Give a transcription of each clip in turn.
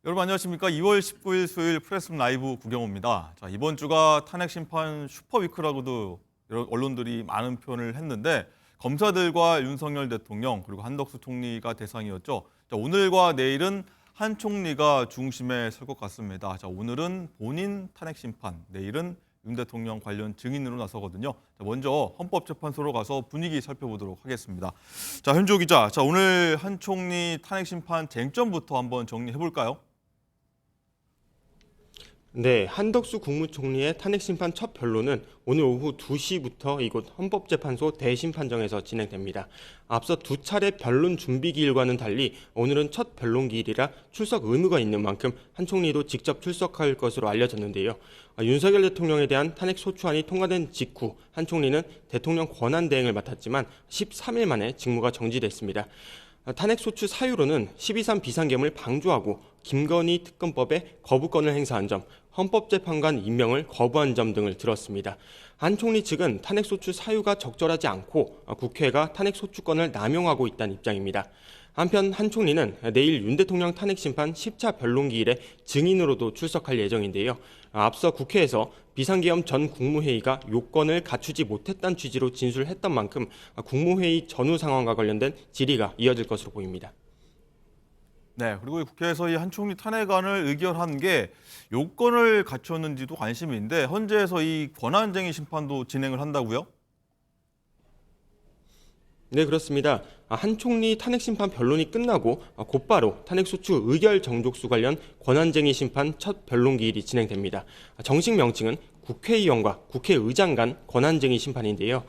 여러분 안녕하십니까? 2월 19일 수요일 프레스룸 라이브 구경호입니다. 자, 이번 주가 탄핵 심판 슈퍼위크라고도 여러 언론들이 많은 표현을 했는데 검사들과 윤석열 대통령 그리고 한덕수 총리가 대상이었죠. 자, 오늘과 내일은 한 총리가 중심에 설 것 같습니다. 자, 오늘은 본인 탄핵 심판, 내일은 윤 대통령 관련 증인으로 나서거든요. 자, 먼저 헌법재판소로 가서 분위기 살펴보도록 하겠습니다. 자, 현조 기자, 자, 오늘 한 총리 탄핵 심판 쟁점부터 한번 정리해 볼까요? 네, 한덕수 국무총리의 탄핵심판 첫 변론은 오늘 오후 2시부터 이곳 헌법재판소 대심판정에서 진행됩니다. 앞서 두 차례 변론 준비 기일과는 달리 오늘은 첫 변론 기일이라 출석 의무가 있는 만큼 한 총리도 직접 출석할 것으로 알려졌는데요. 윤석열 대통령에 대한 탄핵 소추안이 통과된 직후 한 총리는 대통령 권한 대행을 맡았지만 13일 만에 직무가 정지됐습니다. 탄핵 소추 사유로는 12.3 비상계엄을 방조하고 김건희 특검법에 거부권을 행사한 점, 헌법재판관 임명을 거부한 점 등을 들었습니다. 한 총리 측은 탄핵 소추 사유가 적절하지 않고 국회가 탄핵 소추권을 남용하고 있다는 입장입니다. 한편 한 총리는 내일 윤 대통령 탄핵 심판 10차 변론 기일에 증인으로도 출석할 예정인데요. 앞서 국회에서 비상계엄 전 국무회의가 요건을 갖추지 못했다는 취지로 진술했던 만큼 국무회의 전후 상황과 관련된 질의가 이어질 것으로 보입니다. 네, 그리고 국회에서 이 한 총리 탄핵안을 의결한 게 요건을 갖췄는지도 관심인데 헌재에서 이 권한쟁의 심판도 진행을 한다고요? 네, 그렇습니다. 한 총리 탄핵 심판 변론이 끝나고 곧바로 탄핵 소추 의결 정족수 관련 권한쟁의 심판 첫 변론 기일이 진행됩니다. 정식 명칭은 국회의원과 국회의장 간 권한쟁의 심판인데요.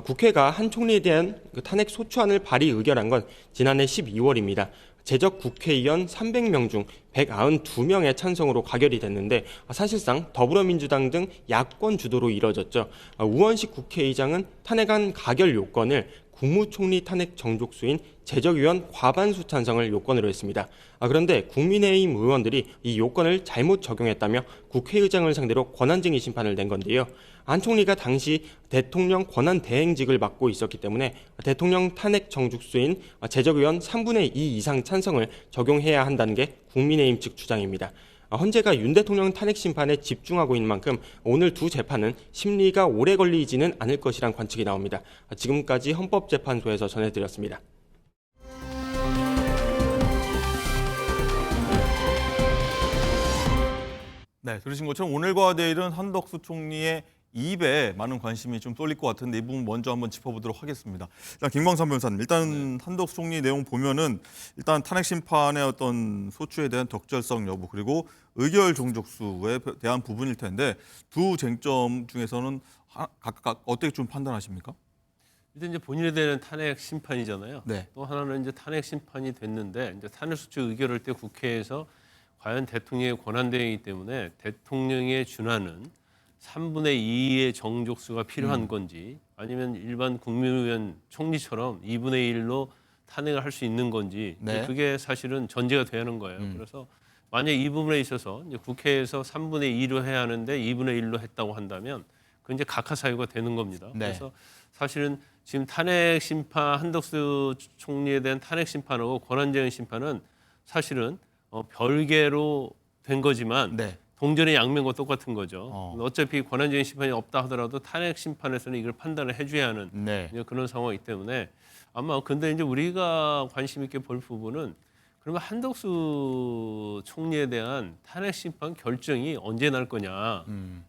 국회가 한 총리에 대한 탄핵 소추안을 발의 의결한 건 지난해 12월입니다. 제적 국회의원 300명 중 192명의 찬성으로 가결이 됐는데 사실상 더불어민주당 등 야권 주도로 이뤄졌죠. 우원식 국회의장은 탄핵안 가결 요건을 국무총리 탄핵 정족수인 제적의원 과반수 찬성을 요건으로 했습니다. 그런데 국민의힘 의원들이 이 요건을 잘못 적용했다며 국회의장을 상대로 권한쟁의 심판을 낸 건데요. 한 총리가 당시 대통령 권한 대행직을 맡고 있었기 때문에 대통령 탄핵 정족수인 제적의원 3분의 2 이상 찬성을 적용해야 한다는 게 국민의힘 측 주장입니다. 헌재가 윤 대통령 탄핵 심판에 집중하고 있는 만큼 오늘 두 재판은 심리가 오래 걸리지는 않을 것이란 관측이 나옵니다. 지금까지 헌법재판소에서 전해드렸습니다. 네, 들으신 것처럼 오늘과 내일은 한덕수 총리의 입에 많은 관심이 좀 쏠릴 것 같은데 이 부분 먼저 한번 짚어보도록 하겠습니다. 일단 김광삼 변호사님, 일단 한덕수 총리 내용 보면은 일단 탄핵 심판의 어떤 소추에 대한 적절성 여부 그리고 의결 종족수에 대한 부분일 텐데 두 쟁점 중에서는 각각 어떻게 좀 판단하십니까? 일단 이제 본인에 대한 탄핵 심판이잖아요. 네. 또 하나는 이제 탄핵 심판이 됐는데 이제 탄핵 소추 의결할 때 국회에서 과연 대통령의 권한대행이기 때문에 대통령에 준하는 3분의 2의 정족수가 필요한 건지 아니면 일반 국민의원 총리처럼 2분의 1로 탄핵을 할 수 있는 건지 네. 그게 사실은 전제가 돼야 하는 거예요. 그래서 만약 이 부분에 있어서 이제 국회에서 3분의 2로 해야 하는데 2분의 1로 했다고 한다면 그건 이제 각하 사유가 되는 겁니다. 네. 그래서 사실은 지금 탄핵 심판 한덕수 총리에 대한 탄핵 심판하고 권한쟁의 심판은 사실은 별개로 된 거지만 네. 동전의 양면과 똑같은 거죠. 어차피 어차피 권한쟁의 심판이 없다 하더라도 탄핵 심판에서는 이걸 판단을 해줘야 하는 네. 이제 그런 상황이기 때문에 아마 근데 이제 우리가 관심 있게 볼 부분은 그러면 한덕수 총리에 대한 탄핵 심판 결정이 언제 날 거냐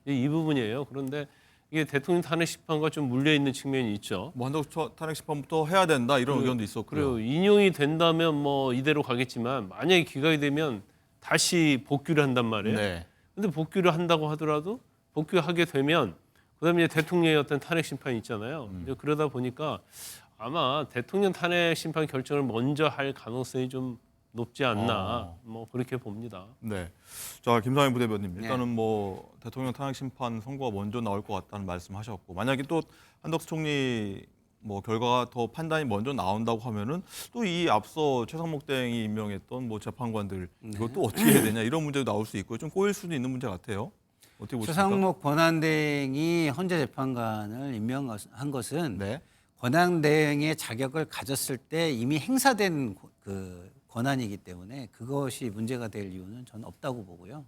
이 부분이에요. 그런데 이게 대통령 탄핵 심판과 좀 물려 있는 측면이 있죠. 뭐 한덕수 탄핵 심판부터 해야 된다 이런 의견도 있었고요. 그리고 인용이 된다면 뭐 이대로 가겠지만 만약에 기각이 되면 다시 복귀를 한단 말이에요. 네. 근데 복귀를 한다고 하더라도 복귀하게 되면 그다음에 이제 대통령의 어떤 탄핵 심판이 있잖아요. 이제 그러다 보니까 아마 대통령 탄핵 심판 결정을 먼저 할 가능성이 좀 높지 않나 뭐 그렇게 봅니다. 네. 자, 김상현 부대변인 일단은 뭐 대통령 탄핵 심판 선고가 먼저 나올 것 같다는 말씀하셨고 만약에 또 한덕수 총리 뭐 결과가 더 판단이 먼저 나온다고 하면은 또 이 앞서 최상목 대행이 임명했던 뭐 재판관들 이것도 어떻게 해야 되냐 이런 문제도 나올 수 있고 좀 꼬일 수도 있는 문제 같아요. 어떻게 보십니까? 최상목 권한대행이 헌재 재판관을 임명한 것은 네. 권한대행의 자격을 가졌을 때 이미 행사된 그 권한이기 때문에 그것이 문제가 될 이유는 저는 없다고 보고요.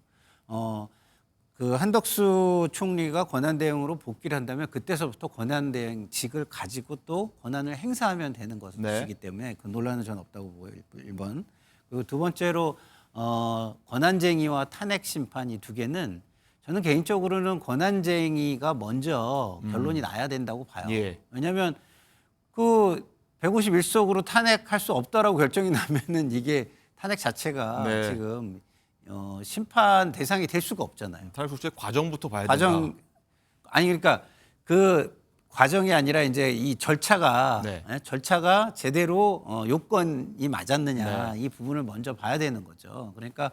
그 한덕수 총리가 권한대행으로 복귀를 한다면 그때서부터 권한대행직을 가지고 또 권한을 행사하면 되는 것이기 때문에 그 논란은 저는 없다고 보고요. 1번. 그리고 두 번째로 권한쟁의와 탄핵 심판 이 두 개는 저는 개인적으로는 권한쟁의가 먼저 결론이 나야 된다고 봐요. 예. 왜냐하면 그 151석으로 탄핵할 수 없다라고 결정이 나면은 이게 탄핵 자체가 네. 지금 심판 대상이 될 수가 없잖아요. 탄핵 소추의 과정부터 봐야 과정 된다. 아니 그러니까 그 과정이 아니라 이제 이 절차가 네. 절차가 제대로 요건이 맞았느냐 이 부분을 먼저 봐야 되는 거죠. 그러니까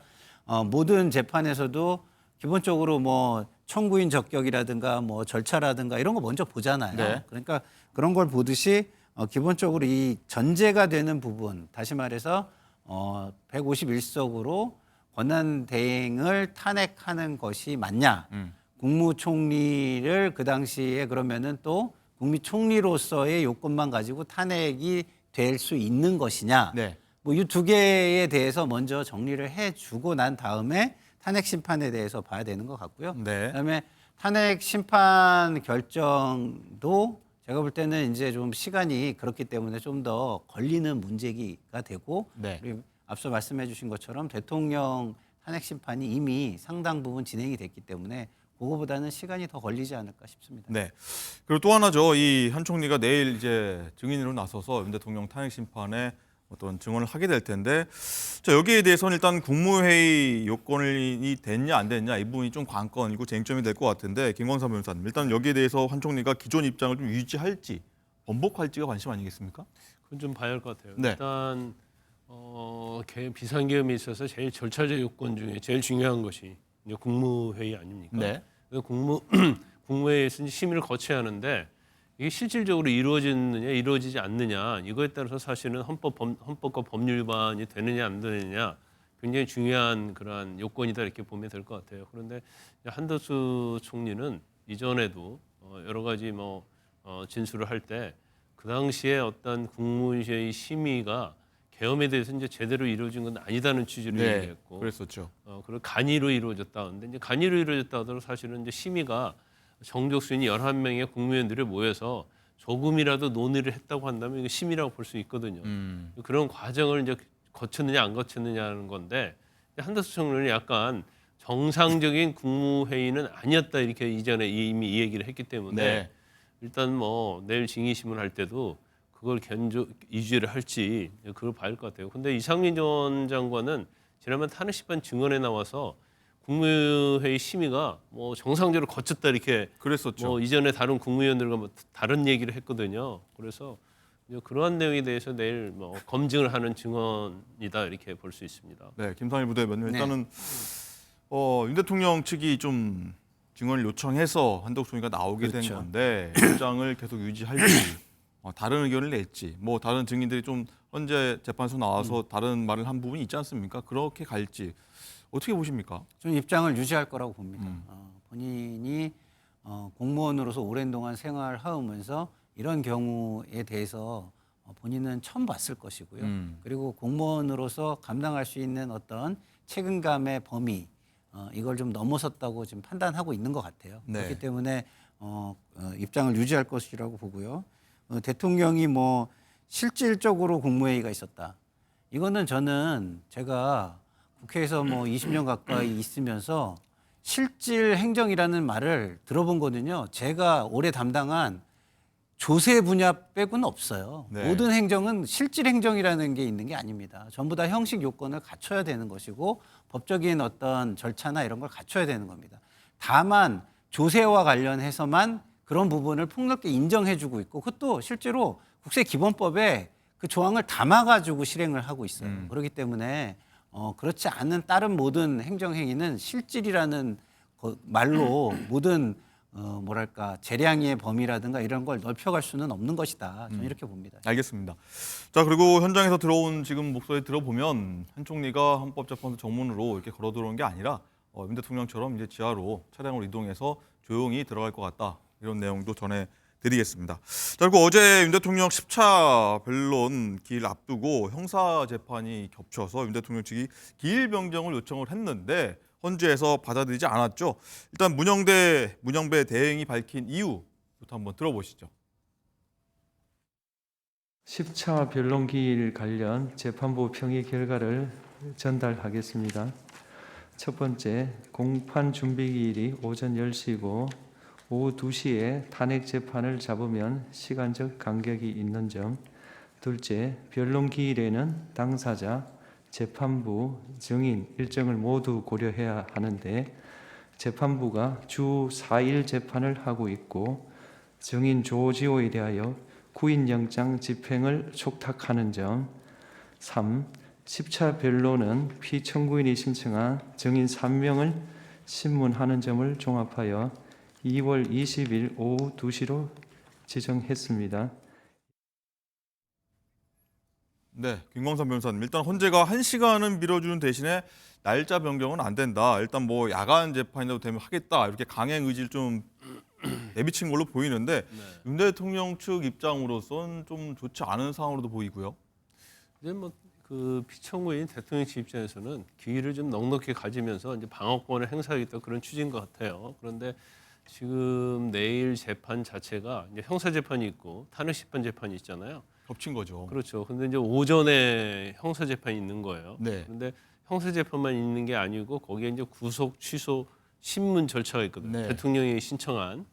모든 재판에서도 기본적으로 뭐 청구인 적격이라든가 뭐 절차라든가 이런 거 먼저 보잖아요. 네. 그러니까 그런 걸 보듯이 기본적으로 이 전제가 되는 부분, 다시 말해서 151석으로 권한 대행을 탄핵하는 것이 맞냐? 국무총리를 그 당시에 그러면은 또 국무총리로서의 요건만 가지고 탄핵이 될 수 있는 것이냐? 네. 뭐 이 두 개에 대해서 먼저 정리를 해주고 난 다음에 탄핵 심판에 대해서 봐야 되는 것 같고요. 네. 그다음에 탄핵 심판 결정도 제가 볼 때는 이제 좀 시간이 그렇기 때문에 좀 더 걸리는 문제가 되고 네. 그리고 앞서 말씀해 주신 것처럼 대통령 탄핵 심판이 이미 상당 부분 진행이 됐기 때문에 그거보다는 시간이 더 걸리지 않을까 싶습니다. 네. 그리고 또 하나죠. 이 한 총리가 내일 이제 증인으로 나서서 윤 대통령 탄핵 심판에 어떤 증언을 하게 될 텐데, 자, 여기에 대해서는 일단 국무회의 요건이 됐냐 안 됐냐 이 부분이 좀 관건이고 쟁점이 될 것 같은데, 김광삼 변호사님, 일단 여기에 대해서 한 총리가 기존 입장을 좀 유지할지 번복할지가 관심 아니겠습니까? 그건 좀 봐야 할 것 같아요. 네. 일단 비상계엄에 있어서 제일 절차적 요건 중에 제일 중요한 것이 이제 국무회의 아닙니까? 네. 그래서 국무회의에서 이제 심의를 거쳐야 하는데 이게 실질적으로 이루어지느냐 이루어지지 않느냐 이거에 따라서 사실은 헌법과 법률 위반이 되느냐 안 되느냐 굉장히 중요한 그러한 요건이다 이렇게 보면 될 것 같아요. 그런데 한덕수 총리는 이전에도 여러 가지 진술을 할 때 그 당시에 어떤 국무회의 심의가 계엄에 대해서 이제 제대로 이루어진 건 아니다는 취지로 네. 얘기했고, 그랬었죠. 그리고 간이로 이루어졌다. 근데 이제 간이로 이루어졌다 하더라도 사실은 이제 심의가 정족수인 11명의 국무위원들이 모여서 조금이라도 논의를 했다고 한다면 이거 심의라고 볼 수 있거든요. 그런 과정을 이제 거쳤느냐 안 거쳤느냐는 건데 한덕수 총리는 약간 정상적인 국무회의는 아니었다 이렇게 이전에 이미 이 얘기를 했기 때문에 네. 일단 내일 증인심을 할 때도 그걸 이주를 할지 그걸 봐야 할 것 같아요. 근데 이상민 전 장관은 지난번 탄핵 심판 증언에 나와서 국무회의 심의가 정상적으로 거쳤다 이렇게 그랬었죠. 이전에 다른 국무위원들과 다른 얘기를 했거든요. 그래서 그러한 내용에 대해서 내일 검증을 하는 증언이다 이렇게 볼 수 있습니다. 네, 김상일 부대변인, 일단은 윤 대통령 측이 좀 증언을 요청해서 한덕수 총리가 나오게 된 그렇죠. 건데 입장을 계속 유지할지, 다른 의견을 낼지, 다른 증인들이 좀 현재 재판소 나와서 다른 말을 한 부분이 있지 않습니까? 그렇게 갈지 어떻게 보십니까? 저는 입장을 유지할 거라고 봅니다. 본인이 공무원으로서 오랜 동안 생활하면서 이런 경우에 대해서 본인은 처음 봤을 것이고요. 그리고 공무원으로서 감당할 수 있는 어떤 책임감의 범위 이걸 좀 넘어섰다고 지금 판단하고 있는 것 같아요. 네. 그렇기 때문에 입장을 유지할 것이라고 보고요. 대통령이 실질적으로 국무회의가 있었다. 이거는 저는 제가 국회에서 20년 가까이 있으면서 실질 행정이라는 말을 들어본 거는요. 제가 올해 담당한 조세 분야 빼고는 없어요. 네. 모든 행정은 실질 행정이라는 게 있는 게 아닙니다. 전부 다 형식 요건을 갖춰야 되는 것이고 법적인 어떤 절차나 이런 걸 갖춰야 되는 겁니다. 다만 조세와 관련해서만 그런 부분을 폭넓게 인정해주고 있고 그것도 실제로 국세기본법에 그 조항을 담아가지고 실행을 하고 있어요. 그렇기 때문에 그렇지 않은 다른 모든 행정행위는 실질이라는 말로 모든 재량의 범위라든가 이런 걸 넓혀갈 수는 없는 것이다. 저는 이렇게 봅니다. 알겠습니다. 자, 그리고 현장에서 들어온 지금 목소리 들어보면 한 총리가 헌법재판소 정문으로 이렇게 걸어 들어온 게 아니라 윤 대통령처럼 이제 지하로 차량으로 이동해서 조용히 들어갈 것 같다. 이런 내용도 전해 드리겠습니다. 자, 그리고 어제 윤 대통령 10차 변론 기일 앞두고 형사 재판이 겹쳐서 윤 대통령 측이 기일 변경을 요청을 했는데 헌재에서 받아들이지 않았죠. 일단 문영배 대행이 밝힌 이유부터 한번 들어보시죠. 10차 변론기일 관련 재판부 평의 결과를 전달하겠습니다. 첫 번째, 공판 준비기일이 오전 10시고 오후 2시에 탄핵 재판을 잡으면 시간적 간격이 있는 점. 둘째, 변론기일에는 당사자, 재판부, 증인 일정을 모두 고려해야 하는데 재판부가 주 4일 재판을 하고 있고 증인 조지호에 대하여 구인영장 집행을 촉탁하는 점. 3. 10차 변론은 피청구인이 신청한 증인 3명을 신문하는 점을 종합하여 2월 20일 오후 2시로 지정했습니다. 네, 김광선 변호사님. 일단 헌재가 1시간은 밀어주는 대신에 날짜 변경은 안 된다. 일단 뭐 야간 재판이라도 되면 하겠다. 이렇게 강행 의지를 좀 내비친 걸로 보이는데 윤 대통령 측 입장으로선 좀 좋지 않은 상황으로도 보이고요. 이제 뭐 그 피청구인 대통령 측 입장에서는 기일을 좀 넉넉히 가지면서 이제 방어권을 행사하겠다 그런 취지인 것 같아요. 그런데 지금 내일 재판 자체가 이제 형사 재판이 있고 탄핵 심판 재판이 있잖아요. 겹친 거죠. 그렇죠. 근데 이제 오전에 형사 재판이 있는 거예요. 네. 그런데 형사 재판만 있는 게 아니고 거기에 이제 구속, 취소, 신문 절차가 있거든요. 네. 대통령이 신청한.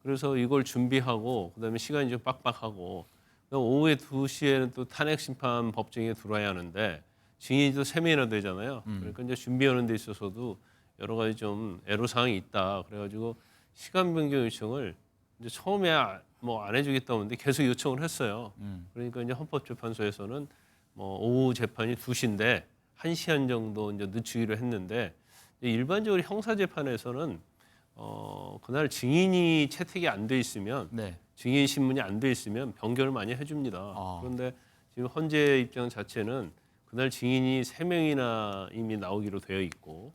그래서 이걸 준비하고 그다음에 시간이 좀 빡빡하고 그다음 오후에 2시에는 또 탄핵 심판 법정에 들어와야 하는데 증인이 또 3명이나 되잖아요. 그러니까 이제 준비하는 데 있어서도 여러 가지 좀 애로 사항이 있다. 그래가지고 시간 변경 요청을 이제 처음에 뭐 안 해주겠다고 했는데 계속 요청을 했어요. 그러니까 이제 헌법재판소에서는 뭐 오후 재판이 2시인데 1시간 정도 이제 늦추기로 했는데 일반적으로 형사 재판에서는 그날 증인이 채택이 안 돼 있으면 네. 증인 신문이 안 돼 있으면 변경을 많이 해줍니다. 아. 그런데 지금 헌재 입장 자체는 그날 증인이 3명이나 이미 나오기로 되어 있고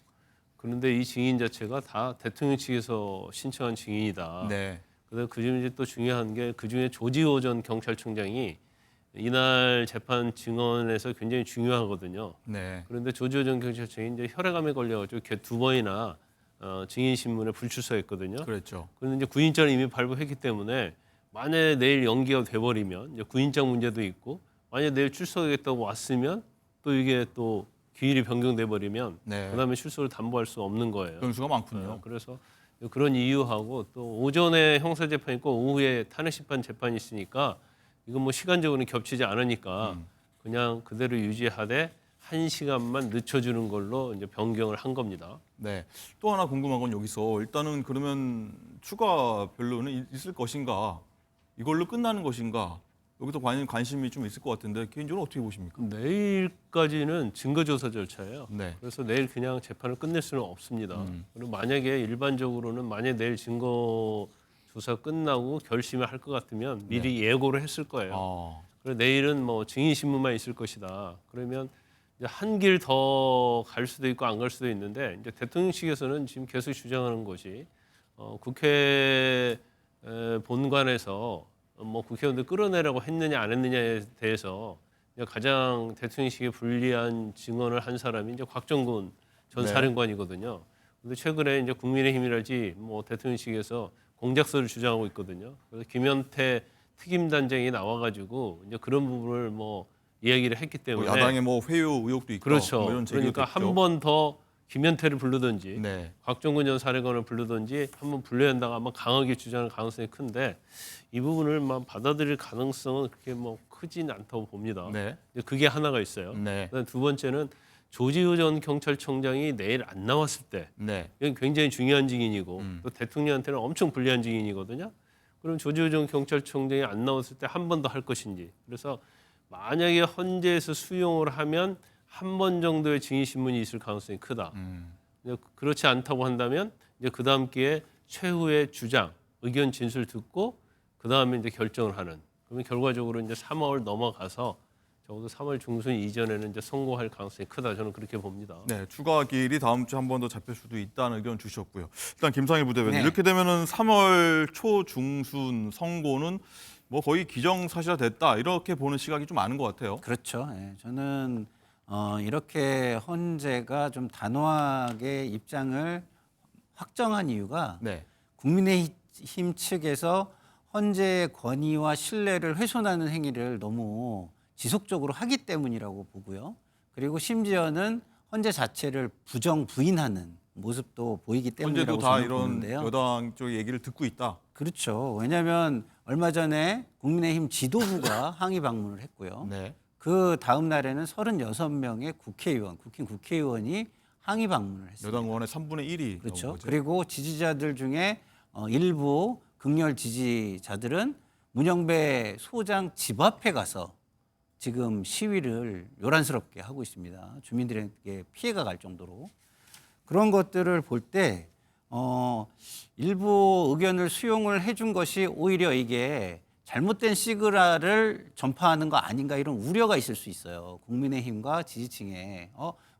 그런데 이 증인 자체가 다 대통령 측에서 신청한 증인이다. 네. 그다음 그중에 이제 또 중요한 게 그중에 조지호 전 경찰청장이 이날 재판 증언에서 굉장히 중요하거든요. 네. 그런데 조지호 전 경찰청이 이제 혈액암에 걸려가지고 두 번이나 증인 신문에 불출석했거든요. 그랬죠. 그런데 이제 구인장을 이미 발부했기 때문에 만약에 내일 연기가 돼버리면 이제 구인장 문제도 있고 만약 내일 출석하겠다고 왔으면 또 이게 또 기일이 변경돼 버리면 네. 그다음에 출석을 담보할 수 없는 거예요. 변수가 많군요. 그래서 그런 이유하고 또 오전에 형사 재판 있고 오후에 탄핵 심판 재판이 있으니까 이건 뭐 시간적으로는 겹치지 않으니까 그냥 그대로 유지하되 1시간만 늦춰주는 걸로 이제 변경을 한 겁니다. 네. 또 하나 궁금한 건 여기서 일단은 그러면 추가 변론은 있을 것인가? 이걸로 끝나는 것인가? 여기도 관심이 좀 있을 것 같은데 개인적으로 어떻게 보십니까? 내일까지는 증거조사 절차예요. 네. 그래서 내일 그냥 재판을 끝낼 수는 없습니다. 그리고 만약에 일반적으로는 만약 내일 증거조사 끝나고 결심을 할 것 같으면 미리 예고를 했을 거예요. 아. 그리고 내일은 뭐 증인 신문만 있을 것이다. 그러면 한 길 더 갈 수도 있고 안 갈 수도 있는데 이제 대통령 측에서는 지금 계속 주장하는 것이 국회 본관에서 뭐 국회의원들 끌어내라고 했느냐 안 했느냐에 대해서 가장 대통령실에 불리한 증언을 한 사람이 이제 곽정근 전 네. 사령관이거든요. 근데 최근에 이제 국민의힘이랄지 뭐 대통령실에서 공작설을 주장하고 있거든요. 그래서 김현태 특임단장이 나와가지고 이제 그런 부분을 뭐 이야기를 했기 때문에 야당의 뭐 회유 의혹도 있고 그렇죠. 뭐 이런 제기도 그러니까 있죠. 한 번 더 김현태를 부르든지 네. 곽정근 전 사령관을 부르든지 한번 불러야 한다고 아마 강하게 주장할 가능성이 큰데 이 부분을 막 받아들일 가능성은 그렇게 뭐 크진 않다고 봅니다. 네. 근데 그게 하나가 있어요. 네. 그다음 두 번째는 조지호 전 경찰청장이 내일 안 나왔을 때 네. 이건 굉장히 중요한 증인이고 또 대통령한테는 엄청 불리한 증인이거든요. 그럼 조지호 전 경찰청장이 안 나왔을 때 한 번 더 할 것인지. 그래서 만약에 헌재에서 수용을 하면 한 번 정도의 증인 신문이 있을 가능성이 크다. 그렇지 않다고 한다면 이제 그 다음 기회에 최후의 주장, 의견 진술 듣고 그 다음에 이제 결정을 하는. 그러면 결과적으로 이제 3월 넘어가서 적어도 3월 중순 이전에는 이제 선고할 가능성이 크다. 저는 그렇게 봅니다. 네, 추가 기일이 다음 주에 한 번 더 잡힐 수도 있다는 의견 주셨고요. 일단 김상일 부대변인, 네. 이렇게 되면은 3월 초 중순 선고는 뭐 거의 기정사실화 됐다, 이렇게 보는 시각이 좀 많은 것 같아요. 그렇죠. 예, 저는 이렇게 헌재가 좀 단호하게 입장을 확정한 이유가 네. 국민의힘 측에서 헌재의 권위와 신뢰를 훼손하는 행위를 너무 지속적으로 하기 때문이라고 보고요. 그리고 심지어는 헌재 자체를 부인하는 모습도 보이기 언제도 때문이라고 다 저는 이런 보는데요. 여당 쪽 얘기를 듣고 있다. 그렇죠. 왜냐하면 얼마 전에 국민의힘 지도부가 항의 방문을 했고요. 네. 그 다음 날에는 36명의 국회의원이 항의 방문을 했습니다. 여당 의원의 3분의 1이 그렇죠. 그리고 지지자들 중에 일부 극렬 지지자들은 문영배 소장 집 앞에 가서 지금 시위를 요란스럽게 하고 있습니다. 주민들에게 피해가 갈 정도로. 그런 것들을 볼 때 일부 의견을 수용을 해준 것이 오히려 이게 잘못된 시그널을 전파하는 거 아닌가, 이런 우려가 있을 수 있어요. 국민의힘과 지지층에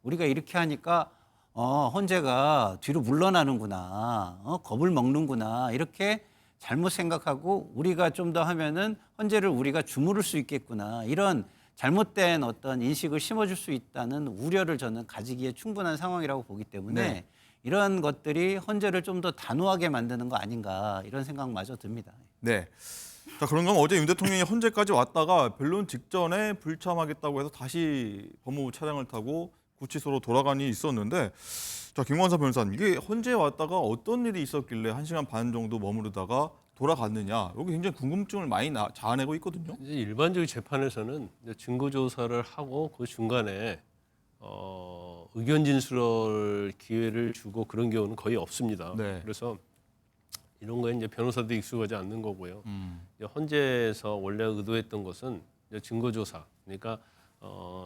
우리가 이렇게 하니까 헌재가 뒤로 물러나는구나, 겁을 먹는구나, 이렇게 잘못 생각하고 우리가 좀 더 하면은 헌재를 우리가 주무를 수 있겠구나, 이런 잘못된 어떤 인식을 심어줄 수 있다는 우려를 저는 가지기에 충분한 상황이라고 보기 때문에 네. 이런 것들이 헌재를 좀 더 단호하게 만드는 거 아닌가, 이런 생각마저 듭니다. 네. 자, 그런가 하면 어제 윤 대통령이 헌재까지 왔다가 변론 직전에 불참하겠다고 해서 다시 법무부 차량을 타고 구치소로 돌아간 일이 있었는데, 자, 김광사 변호사님, 이게 헌재에 왔다가 어떤 일이 있었길래 1시간 반 정도 머무르다가 돌아갔느냐, 여기 굉장히 궁금증을 많이 자아내고 있거든요. 이제 일반적인 재판에서는 이제 증거 조사를 하고 그 중간에 의견 진술할 기회를 주고 그런 경우는 거의 없습니다. 네. 그래서 이런 거에 이제 변호사도 익숙하지 않는 거고요. 이제 헌재에서 원래 의도했던 것은 이제 증거 조사, 그러니까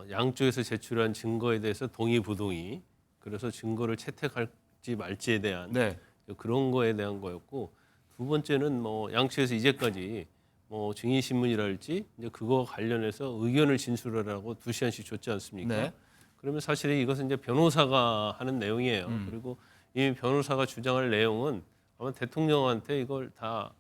양쪽에서 제출한 증거에 대해서 동의 부동의, 그래서 증거를 채택할지 말지에 대한 네. 그런 거에 대한 거였고, 두 번째는 뭐 양측에서 이제까지 뭐 증인 신문이랄지 이제 그거 관련해서 의견을 진술하라고 2시간씩 줬지 않습니까? 네. 그러면 사실 이것은 이제 변호사가 하는 내용이에요. 그리고 이미 변호사가 주장할 내용은 아마 대통령한테 이걸 다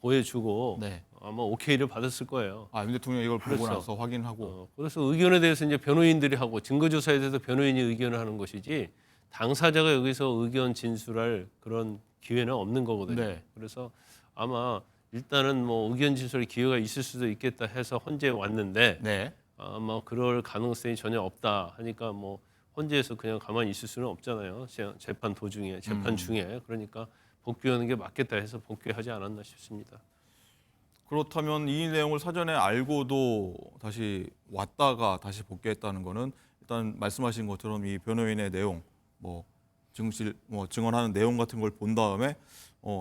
보여주고 네. 아마 오케이를 받았을 거예요. 윤 대통령 이걸 보고 그렇죠. 나서 확인하고. 그래서 의견에 대해서 이제 변호인들이 하고 증거조사에 대해서 변호인이 의견을 하는 것이지 당사자가 여기서 의견 진술할 그런 기회는 없는 거거든요. 네. 그래서 아마 일단은 뭐 의견 진술의 기회가 있을 수도 있겠다 해서 헌재에 왔는데 네. 아마 그럴 가능성이 전혀 없다 하니까 뭐 헌재에서 그냥 가만히 있을 수는 없잖아요. 재판 도중에, 재판 중에. 그러니까 복귀하는 게 맞겠다 해서 복귀하지 않았나 싶습니다. 그렇다면 이 내용을 사전에 알고도 다시 왔다가 다시 복귀했다는 거는 일단 말씀하신 것처럼 이 변호인의 내용, 뭐 증실, 뭐 증언하는 내용 같은 걸 본 다음에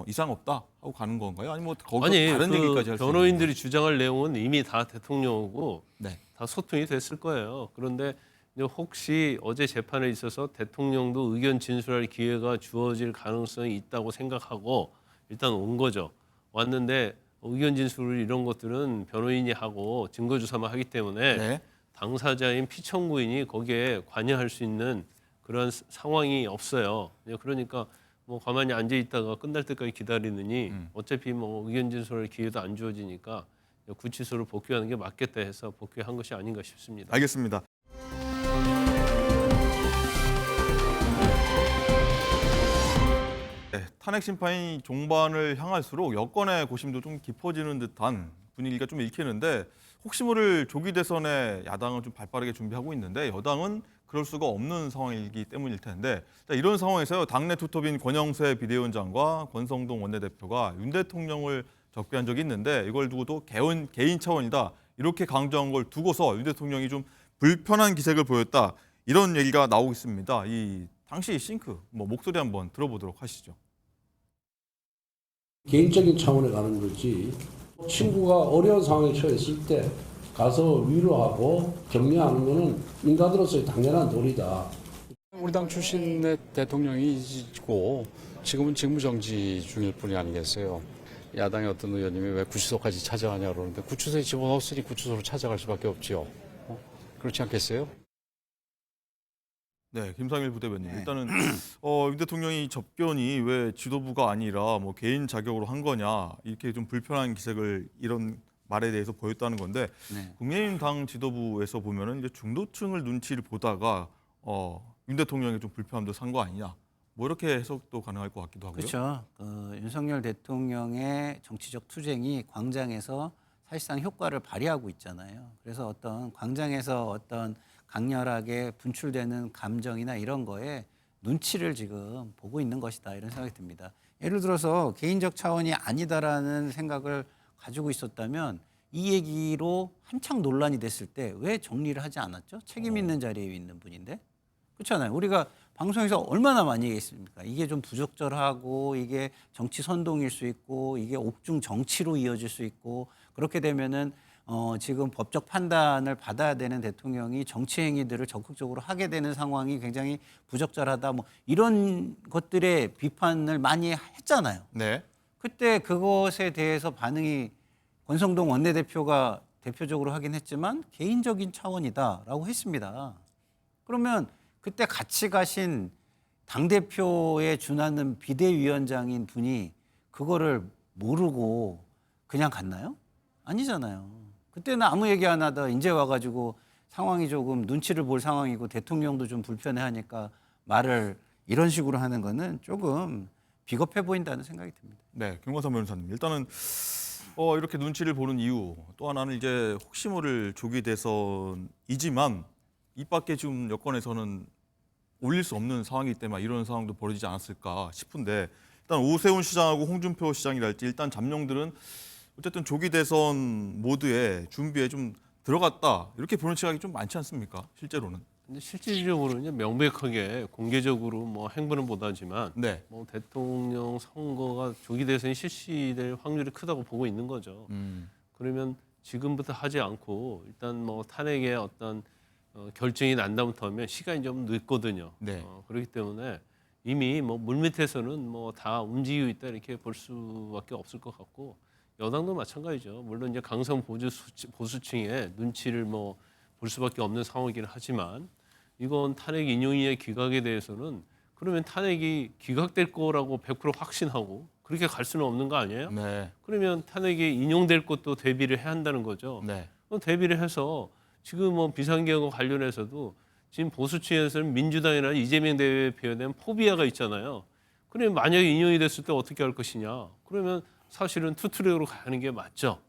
이상 없다 하고 가는 건가요? 아니면 뭐 거기서 다른 얘기까지 할 수 있는 변호인들이 주장할 내용은 이미 다 대통령하고 네. 다 소통이 됐을 거예요. 그런데 이제 혹시 어제 재판에 있어서 대통령도 의견 진술할 기회가 주어질 가능성이 있다고 생각하고 일단 온 거죠. 왔는데 의견 진술 이런 것들은 변호인이 하고 증거 조사만 하기 때문에 네. 당사자인 피청구인이 거기에 관여할 수 있는 그런 상황이 없어요. 그러니까 뭐 가만히 앉아 있다가 끝날 때까지 기다리느니 어차피 뭐 의견 진술할 기회도 안 주어지니까 구치소로 복귀하는 게 맞겠다 해서 복귀한 것이 아닌가 싶습니다. 알겠습니다. 네, 탄핵 심판이 종반을 향할수록 여권의 고심도 좀 깊어지는 듯한 분위기가 좀 읽히는데, 혹시 모를 조기 대선에 야당은 좀 발빠르게 준비하고 있는데 여당은 그럴 수가 없는 상황이기 때문일 텐데, 이런 상황에서요, 당내 투톱인 권영세 비대위원장과 권성동 원내대표가 윤 대통령을 적대한 적이 있는데 이걸 두고도 개인 차원이다, 이렇게 강조한 걸 두고서 윤 대통령이 좀 불편한 기색을 보였다, 이런 얘기가 나오고 있습니다. 이 당시 싱크 목소리 한번 들어보도록 하시죠. 개인적인 차원에 가는 거지, 친구가 어려운 상황에 처했을 때 가서 위로하고 격려하는 거는 인간으로서의 당연한 도리다. 우리 당 출신의 대통령이고 지금은 직무정지 중일 뿐이 아니겠어요. 야당의 어떤 의원님이 왜 구치소까지 찾아가냐 그러는데 구치소에 집어넣었으니 구치소로 찾아갈 수밖에 없지요. 그렇지 않겠어요? 네, 김상일 부대변인. 네. 일단은 윤 대통령이 접견이 왜 지도부가 아니라 뭐 개인 자격으로 한 거냐 이렇게 좀 불편한 기색을 이런 말에 대해서 보였다는 건데 네. 국민의힘 지도부에서 보면은 이제 중도층을 눈치를 보다가 윤 대통령이 좀 불편함도 산 거 아니냐. 뭐 이렇게 해석도 가능할 것 같기도 하고요. 그렇죠. 윤석열 대통령의 정치적 투쟁이 광장에서 사실상 효과를 발휘하고 있잖아요. 그래서 어떤 광장에서 어떤 강렬하게 분출되는 감정이나 이런 거에 눈치를 지금 보고 있는 것이다 이런 생각이 듭니다. 예를 들어서 개인적 차원이 아니다라는 생각을 가지고 있었다면 이 얘기로 한창 논란이 됐을 때 왜 정리를 하지 않았죠? 책임 있는 자리에 있는 분인데. 그렇잖아요. 우리가 방송에서 얼마나 많이 얘기했습니까? 이게 좀 부적절하고 이게 정치 선동일 수 있고 이게 옥중 정치로 이어질 수 있고 그렇게 되면은 지금 법적 판단을 받아야 되는 대통령이 정치 행위들을 적극적으로 하게 되는 상황이 굉장히 부적절하다. 뭐 이런 것들의 비판을 많이 했잖아요. 네. 그때 그것에 대해서 반응이 권성동 원내대표가 대표적으로 하긴 했지만 개인적인 차원이다라고 했습니다. 그러면 그때 같이 가신 당대표에 준하는 비대위원장인 분이 그거를 모르고 그냥 갔나요? 아니잖아요. 그때는 아무 얘기 안 하다 이제 와가지고 상황이 조금 눈치를 볼 상황이고 대통령도 좀 불편해하니까 말을 이런 식으로 하는 거는 조금 비겁해 보인다는 생각이 듭니다. 네, 김광삼 변호사님. 일단은 이렇게 눈치를 보는 이유 또 하나는 이제 혹시 모를 조기 대선이지만 이 밖에 지금 여권에서는 올릴 수 없는 상황이기 때문에 이런 상황도 벌어지지 않았을까 싶은데 일단 오세훈 시장하고 홍준표 시장이랄지 일단 잠룡들은 어쨌든 조기 대선 모드에 준비에 좀 들어갔다 이렇게 보는 시각이 좀 많지 않습니까? 실제로는. 근데 실질적으로는 명백하게 공개적으로 뭐 행보는 못하지만 네. 뭐 대통령 선거가 조기 대선이 실시될 확률이 크다고 보고 있는 거죠. 그러면 지금부터 하지 않고 일단 뭐 탄핵의 어떤 결정이 난다부터 하면 시간이 좀 늦거든요. 네. 그렇기 때문에 이미 뭐 물밑에서는 뭐 다 움직이고 있다 이렇게 볼 수밖에 없을 것 같고 여당도 마찬가지죠. 물론 이제 강성 보수층의 눈치를 뭐 볼 수밖에 없는 상황이긴 하지만 이건 탄핵 인용의 기각에 대해서는 그러면 탄핵이 기각될 거라고 100% 확신하고 그렇게 갈 수는 없는 거 아니에요? 네. 그러면 탄핵이 인용될 것도 대비를 해야 한다는 거죠. 네. 대비를 해서 지금 뭐 비상계엄과 관련해서도 지금 보수층에서는 민주당이나 이재명 대표에 대한 포비아가 있잖아요. 그러면 만약에 인용이 됐을 때 어떻게 할 것이냐? 그러면 사실은 투트랙으로 가는 게 맞죠.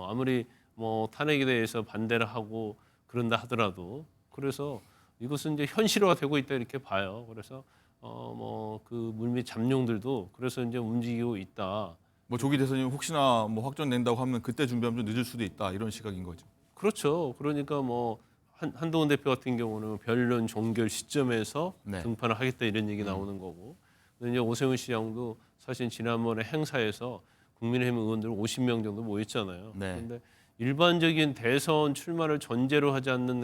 아무리 뭐 탄핵에 대해서 반대를 하고 그런다 하더라도 그래서 이것은 이제 현실화되고 있다 이렇게 봐요. 그래서 뭐 그 물밑 잠룡들도 그래서 이제 움직이고 있다. 뭐 조기 대선이 혹시나 뭐 확정된다고 하면 그때 준비하면 좀 늦을 수도 있다 이런 시각인 거죠. 그렇죠. 그러니까 뭐 한동훈 대표 같은 경우는 변론 종결 시점에서 네. 등판을 하겠다 이런 얘기 나오는 거고. 근데 이제 오세훈 시장도 사실 지난번에 행사에서 국민의힘 의원들 50명 정도 모였잖아요. 네. 그런데 일반적인 대선 출마를 전제로 하지 않는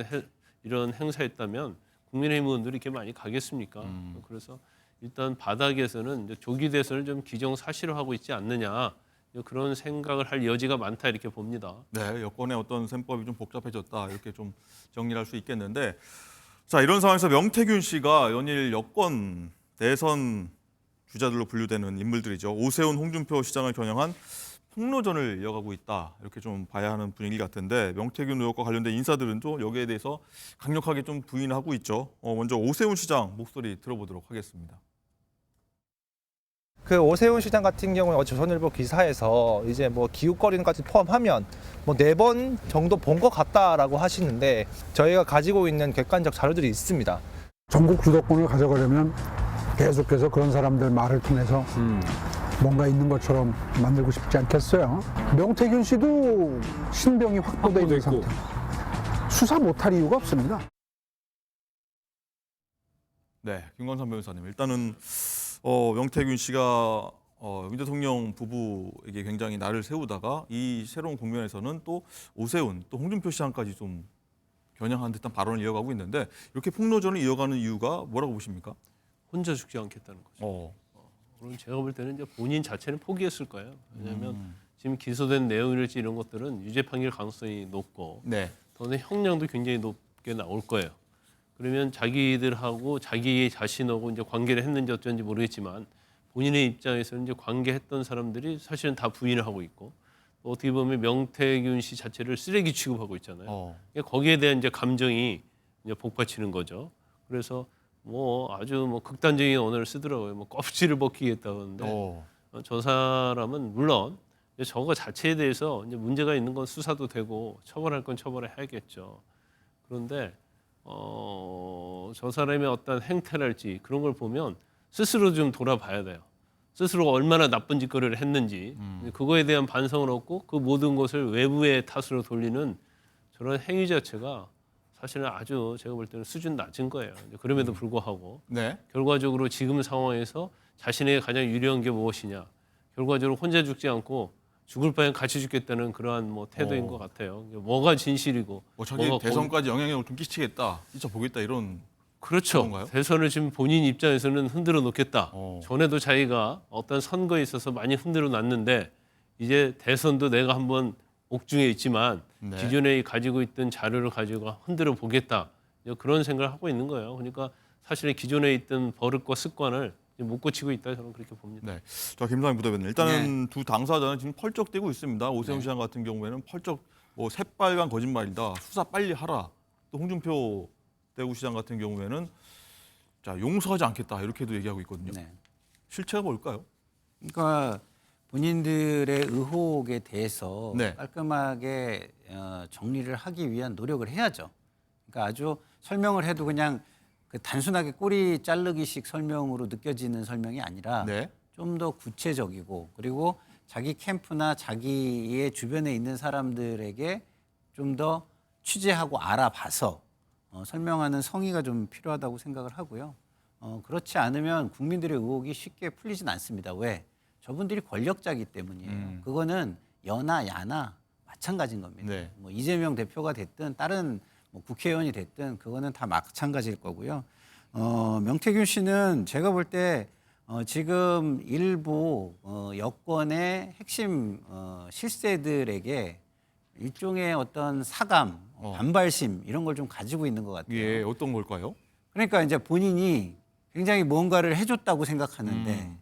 이런 행사였다면 국민의힘 의원들이 이렇게 많이 가겠습니까? 그래서 일단 바닥에서는 이제 조기 대선을 좀 기정사실화하고 있지 않느냐 그런 생각을 할 여지가 많다 이렇게 봅니다. 네, 여권의 어떤 셈법이 좀 복잡해졌다 이렇게 좀 정리를 할 수 있겠는데 자 이런 상황에서 명태균 씨가 연일 여권 대선 주자들로 분류되는 인물들이죠. 오세훈, 홍준표 시장을 겨냥한 폭로전을 이어가고 있다 이렇게 좀 봐야 하는 분위기 같은데 명태균 의혹과 관련된 인사들은 또 여기에 대해서 강력하게 좀 부인하고 있죠. 먼저 오세훈 시장 목소리 들어보도록 하겠습니다. 그 오세훈 시장 같은 경우는 어제 조선일보 기사에서 이제 뭐 기웃거리는까지 포함하면 뭐 4번 정도 본 것 같다라고 하시는데 저희가 가지고 있는 객관적 자료들이 있습니다. 전국 주도권을 가져가려면 계속해서 그런 사람들 말을 통해서 뭔가 있는 것처럼 만들고 싶지 않겠어요. 명태균 씨도 신병이 확보돼 있는 상태. 수사 못할 이유가 없습니다. 네, 김광삼 변호사님. 일단은 명태균 씨가 윤 대통령 부부에게 굉장히 날을 세우다가 이 새로운 국면에서는 또 오세훈, 또 홍준표 시장까지 좀 겨냥한 듯한 발언을 이어가고 있는데 이렇게 폭로전을 이어가는 이유가 뭐라고 보십니까? 혼자 죽지 않겠다는 거죠. 그럼 제가 볼 때는 이제 본인 자체는 포기했을 거예요. 왜냐하면 지금 기소된 내용이랄지 이런 것들은 유죄 판결 가능성이 높고 네. 더는 형량도 굉장히 게 나올 거예요. 그러면 자기들하고 자기 자신하고 이제 관계를 했는지 어쩐지 모르겠지만 본인의 입장에서는 이제 관계했던 사람들이 사실은 다 부인을 하고 있고 또 어떻게 보면 명태균 씨 자체를 쓰레기 취급하고 있잖아요. 거기에 대한 이제 감정이 이제 복받치는 거죠. 그래서 뭐 아주 뭐 극단적인 언어를 쓰더라고요. 뭐 껍질을 벗기겠다는데 저 사람은 물론 이제 저거 자체에 대해서 이제 문제가 있는 건 수사도 되고 처벌할 건 처벌해야겠죠. 그런데 저 사람의 어떤 행태랄지 그런 걸 보면 스스로 좀 돌아봐야 돼요. 스스로가 얼마나 나쁜 짓거리를 했는지 그거에 대한 반성을 얻고 그 모든 것을 외부의 탓으로 돌리는 저런 행위 자체가 사실은 아주 제가 볼 때는 수준 낮은 거예요. 그럼에도 불구하고 네. 결과적으로 지금 상황에서 자신에게 가장 유리한 게 무엇이냐. 결과적으로 혼자 죽지 않고 죽을 바엔 같이 죽겠다는 그러한 뭐 태도인 것 같아요. 뭐가 진실이고 자기 뭐가 대선까지 영향력을 좀 끼치겠다, 끼쳐보겠다 이런. 그렇죠. 그런가요? 대선을 지금 본인 입장에서는 흔들어 놓겠다. 전에도 자기가 어떤 선거에 있어서 많이 흔들어 놨는데 이제 대선도 내가 한번 옥중에 있지만 네. 기존에 가지고 있던 자료를 가지고 흔들어 보겠다. 그런 생각을 하고 있는 거예요. 그러니까 사실은 기존에 있던 버릇과 습관을 못 고치고 있다 저는 그렇게 봅니다. 네. 자, 김상희 부대변인. 일단은 두 당사자는 지금 펄쩍대고 있습니다. 오세훈 시장 같은 경우에는 펄쩍 뭐 새빨간 거짓말이다. 수사 빨리 하라. 또 홍준표 대구시장 같은 경우에는 자, 용서하지 않겠다. 이렇게도 얘기하고 있거든요. 네. 실체가 뭘까요? 그러니까 본인들의 의혹에 대해서 네. 깔끔하게 정리를 하기 위한 노력을 해야죠. 그러니까 아주 설명을 해도 그냥 그 단순하게 꼬리 자르기식 설명으로 느껴지는 설명이 아니라 네. 좀 더 구체적이고 그리고 자기 캠프나 자기의 주변에 있는 사람들에게 좀 더 취재하고 알아봐서 설명하는 성의가 좀 필요하다고 생각을 하고요. 그렇지 않으면 국민들의 의혹이 쉽게 풀리진 않습니다. 왜? 저분들이 권력자이기 때문이에요. 그거는 여나 야나 마찬가지인 겁니다. 네. 뭐 이재명 대표가 됐든 다른 뭐 국회의원이 됐든 그거는 다 마찬가지일 거고요. 명태균 씨는 제가 볼 때 지금 일부 여권의 핵심 실세들에게 일종의 어떤 사감, 반발심 이런 걸 좀 가지고 있는 것 같아요. 예, 어떤 걸까요? 그러니까 이제 본인이 굉장히 뭔가를 해줬다고 생각하는데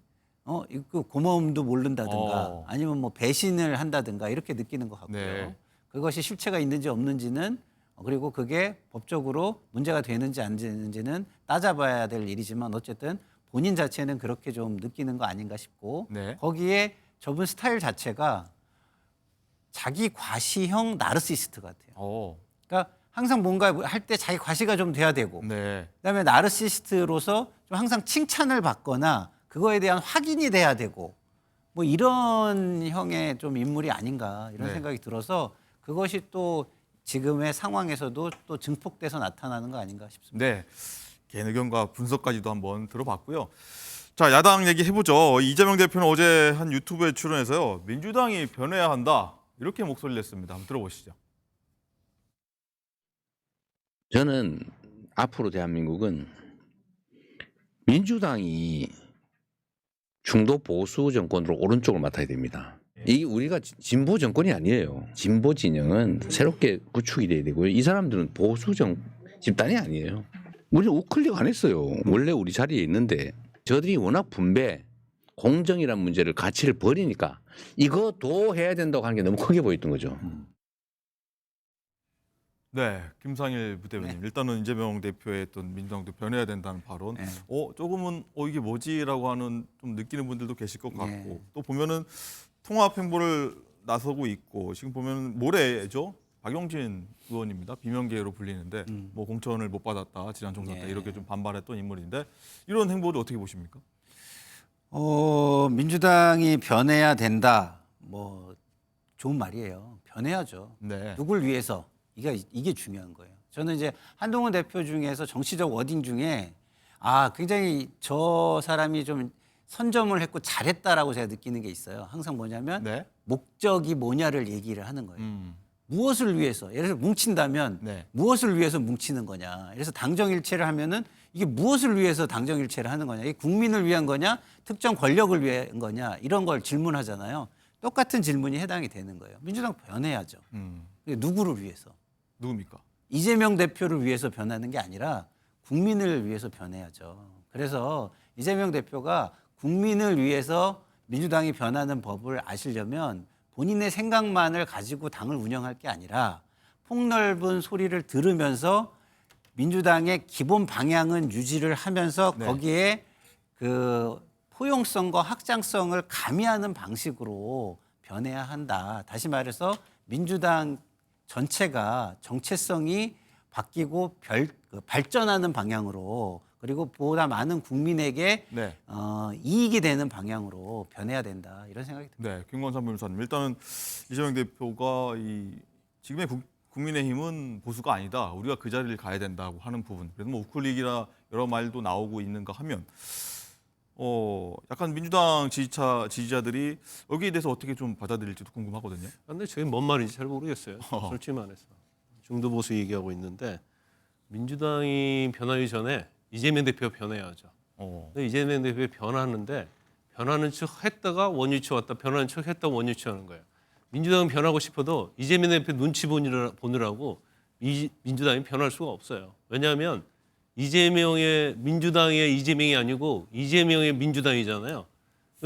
그 고마움도 모른다든가 아니면 뭐 배신을 한다든가 이렇게 느끼는 것 같고요. 네. 그것이 실체가 있는지 없는지는 그리고 그게 법적으로 문제가 되는지 안 되는지는 따져봐야 될 일이지만 어쨌든 본인 자체는 그렇게 좀 느끼는 거 아닌가 싶고 네. 거기에 저분 스타일 자체가 자기 과시형 나르시스트 같아요. 그러니까 항상 뭔가 할 때 자기 과시가 좀 돼야 되고 네. 그다음에 나르시스트로서 좀 항상 칭찬을 받거나 그거에 대한 확인이 돼야 되고 뭐 이런 형의 좀 인물이 아닌가 이런 네. 생각이 들어서 그것이 또 지금의 상황에서도 또 증폭돼서 나타나는 거 아닌가 싶습니다. 네. 개인 의견과 분석까지도 한번 들어봤고요. 자, 야당 얘기 해보죠. 이재명 대표는 어제 한 유튜브에 출연해서요. 민주당이 변해야 한다. 이렇게 목소리를 냈습니다. 한번 들어보시죠. 저는 앞으로 대한민국은 민주당이 중도 보수 정권으로 오른쪽을 맡아야 됩니다. 이게 우리가 진보 정권이 아니에요. 진보 진영은 새롭게 구축이 돼야 되고요. 이 사람들은 보수 집단이 아니에요. 우리는 우클릭 안 했어요. 원래 우리 자리에 있는데 저들이 워낙 분배, 공정이라는 문제를 가치를 버리니까 이것도 해야 된다고 하는 게 너무 크게 보였던 거죠. 네, 김상일 부대변인. 네. 일단은 이재명 대표의 어떤 민주당도 변해야 된다는 발언. 네. 조금은 이게 뭐지라고 하는 좀 느끼는 분들도 계실 것 같고 네. 또 보면은 통합 행보를 나서고 있고 지금 보면 모레죠. 박용진 의원입니다. 비명계로 불리는데 뭐 공천을 못 받았다, 지난 총선 때 네. 이렇게 좀 반발했던 인물인데 이런 행보를 어떻게 보십니까? 민주당이 변해야 된다. 뭐 좋은 말이에요. 변해야죠. 네. 누굴 위해서? 이게 중요한 거예요. 저는 이제 한동훈 대표 중에서 정치적 워딩 중에 굉장히 저 사람이 좀 선점을 했고 잘했다라고 제가 느끼는 게 있어요. 항상 뭐냐면 네. 목적이 뭐냐를 얘기를 하는 거예요. 무엇을 위해서? 예를 들어 뭉친다면 네. 무엇을 위해서 뭉치는 거냐? 그래서 당정일체를 하면은 이게 무엇을 위해서 당정일체를 하는 거냐? 이게 국민을 위한 거냐? 특정 권력을 위한 거냐? 이런 걸 질문하잖아요. 똑같은 질문이 해당이 되는 거예요. 민주당 변해야죠. 누구를 위해서? 누굽니까? 이재명 대표를 위해서 변하는 게 아니라 국민을 위해서 변해야죠. 그래서 이재명 대표가 국민을 위해서 민주당이 변하는 법을 아시려면 본인의 생각만을 가지고 당을 운영할 게 아니라 폭넓은 소리를 들으면서 민주당의 기본 방향은 유지를 하면서 네. 거기에 그 포용성과 확장성을 가미하는 방식으로 변해야 한다. 다시 말해서 민주당 전체가 정체성이 바뀌고 발전하는 방향으로 그리고 보다 많은 국민에게 네. 이익이 되는 방향으로 변해야 된다. 이런 생각이 듭니다. 네, 김건삼 변호사님. 일단은 이재명 대표가 지금의 국민의힘은 보수가 아니다. 우리가 그 자리를 가야 된다고 하는 부분. 그래서 뭐 우클릭이나 여러 말도 나오고 있는가 하면 약간 민주당 지지자들이 여기에 대해서 어떻게 좀 받아들일지도 궁금하거든요. 근데 저게 뭔 말인지 잘 모르겠어요. 솔직히 말해서. 중도 보수 얘기하고 있는데 민주당이 변하기 전에 이재명 대표가 변해야죠. 근데 이재명 대표가 변하는데 변하는 척 했다가 원위치 왔다 변하는 척 했다가 원위치 하는 거예요. 민주당은 변하고 싶어도 이재명 대표 눈치 보느라고 민주당이 변할 수가 없어요. 왜냐하면 이재명의 민주당의 이재명이 아니고 이재명의 민주당이잖아요.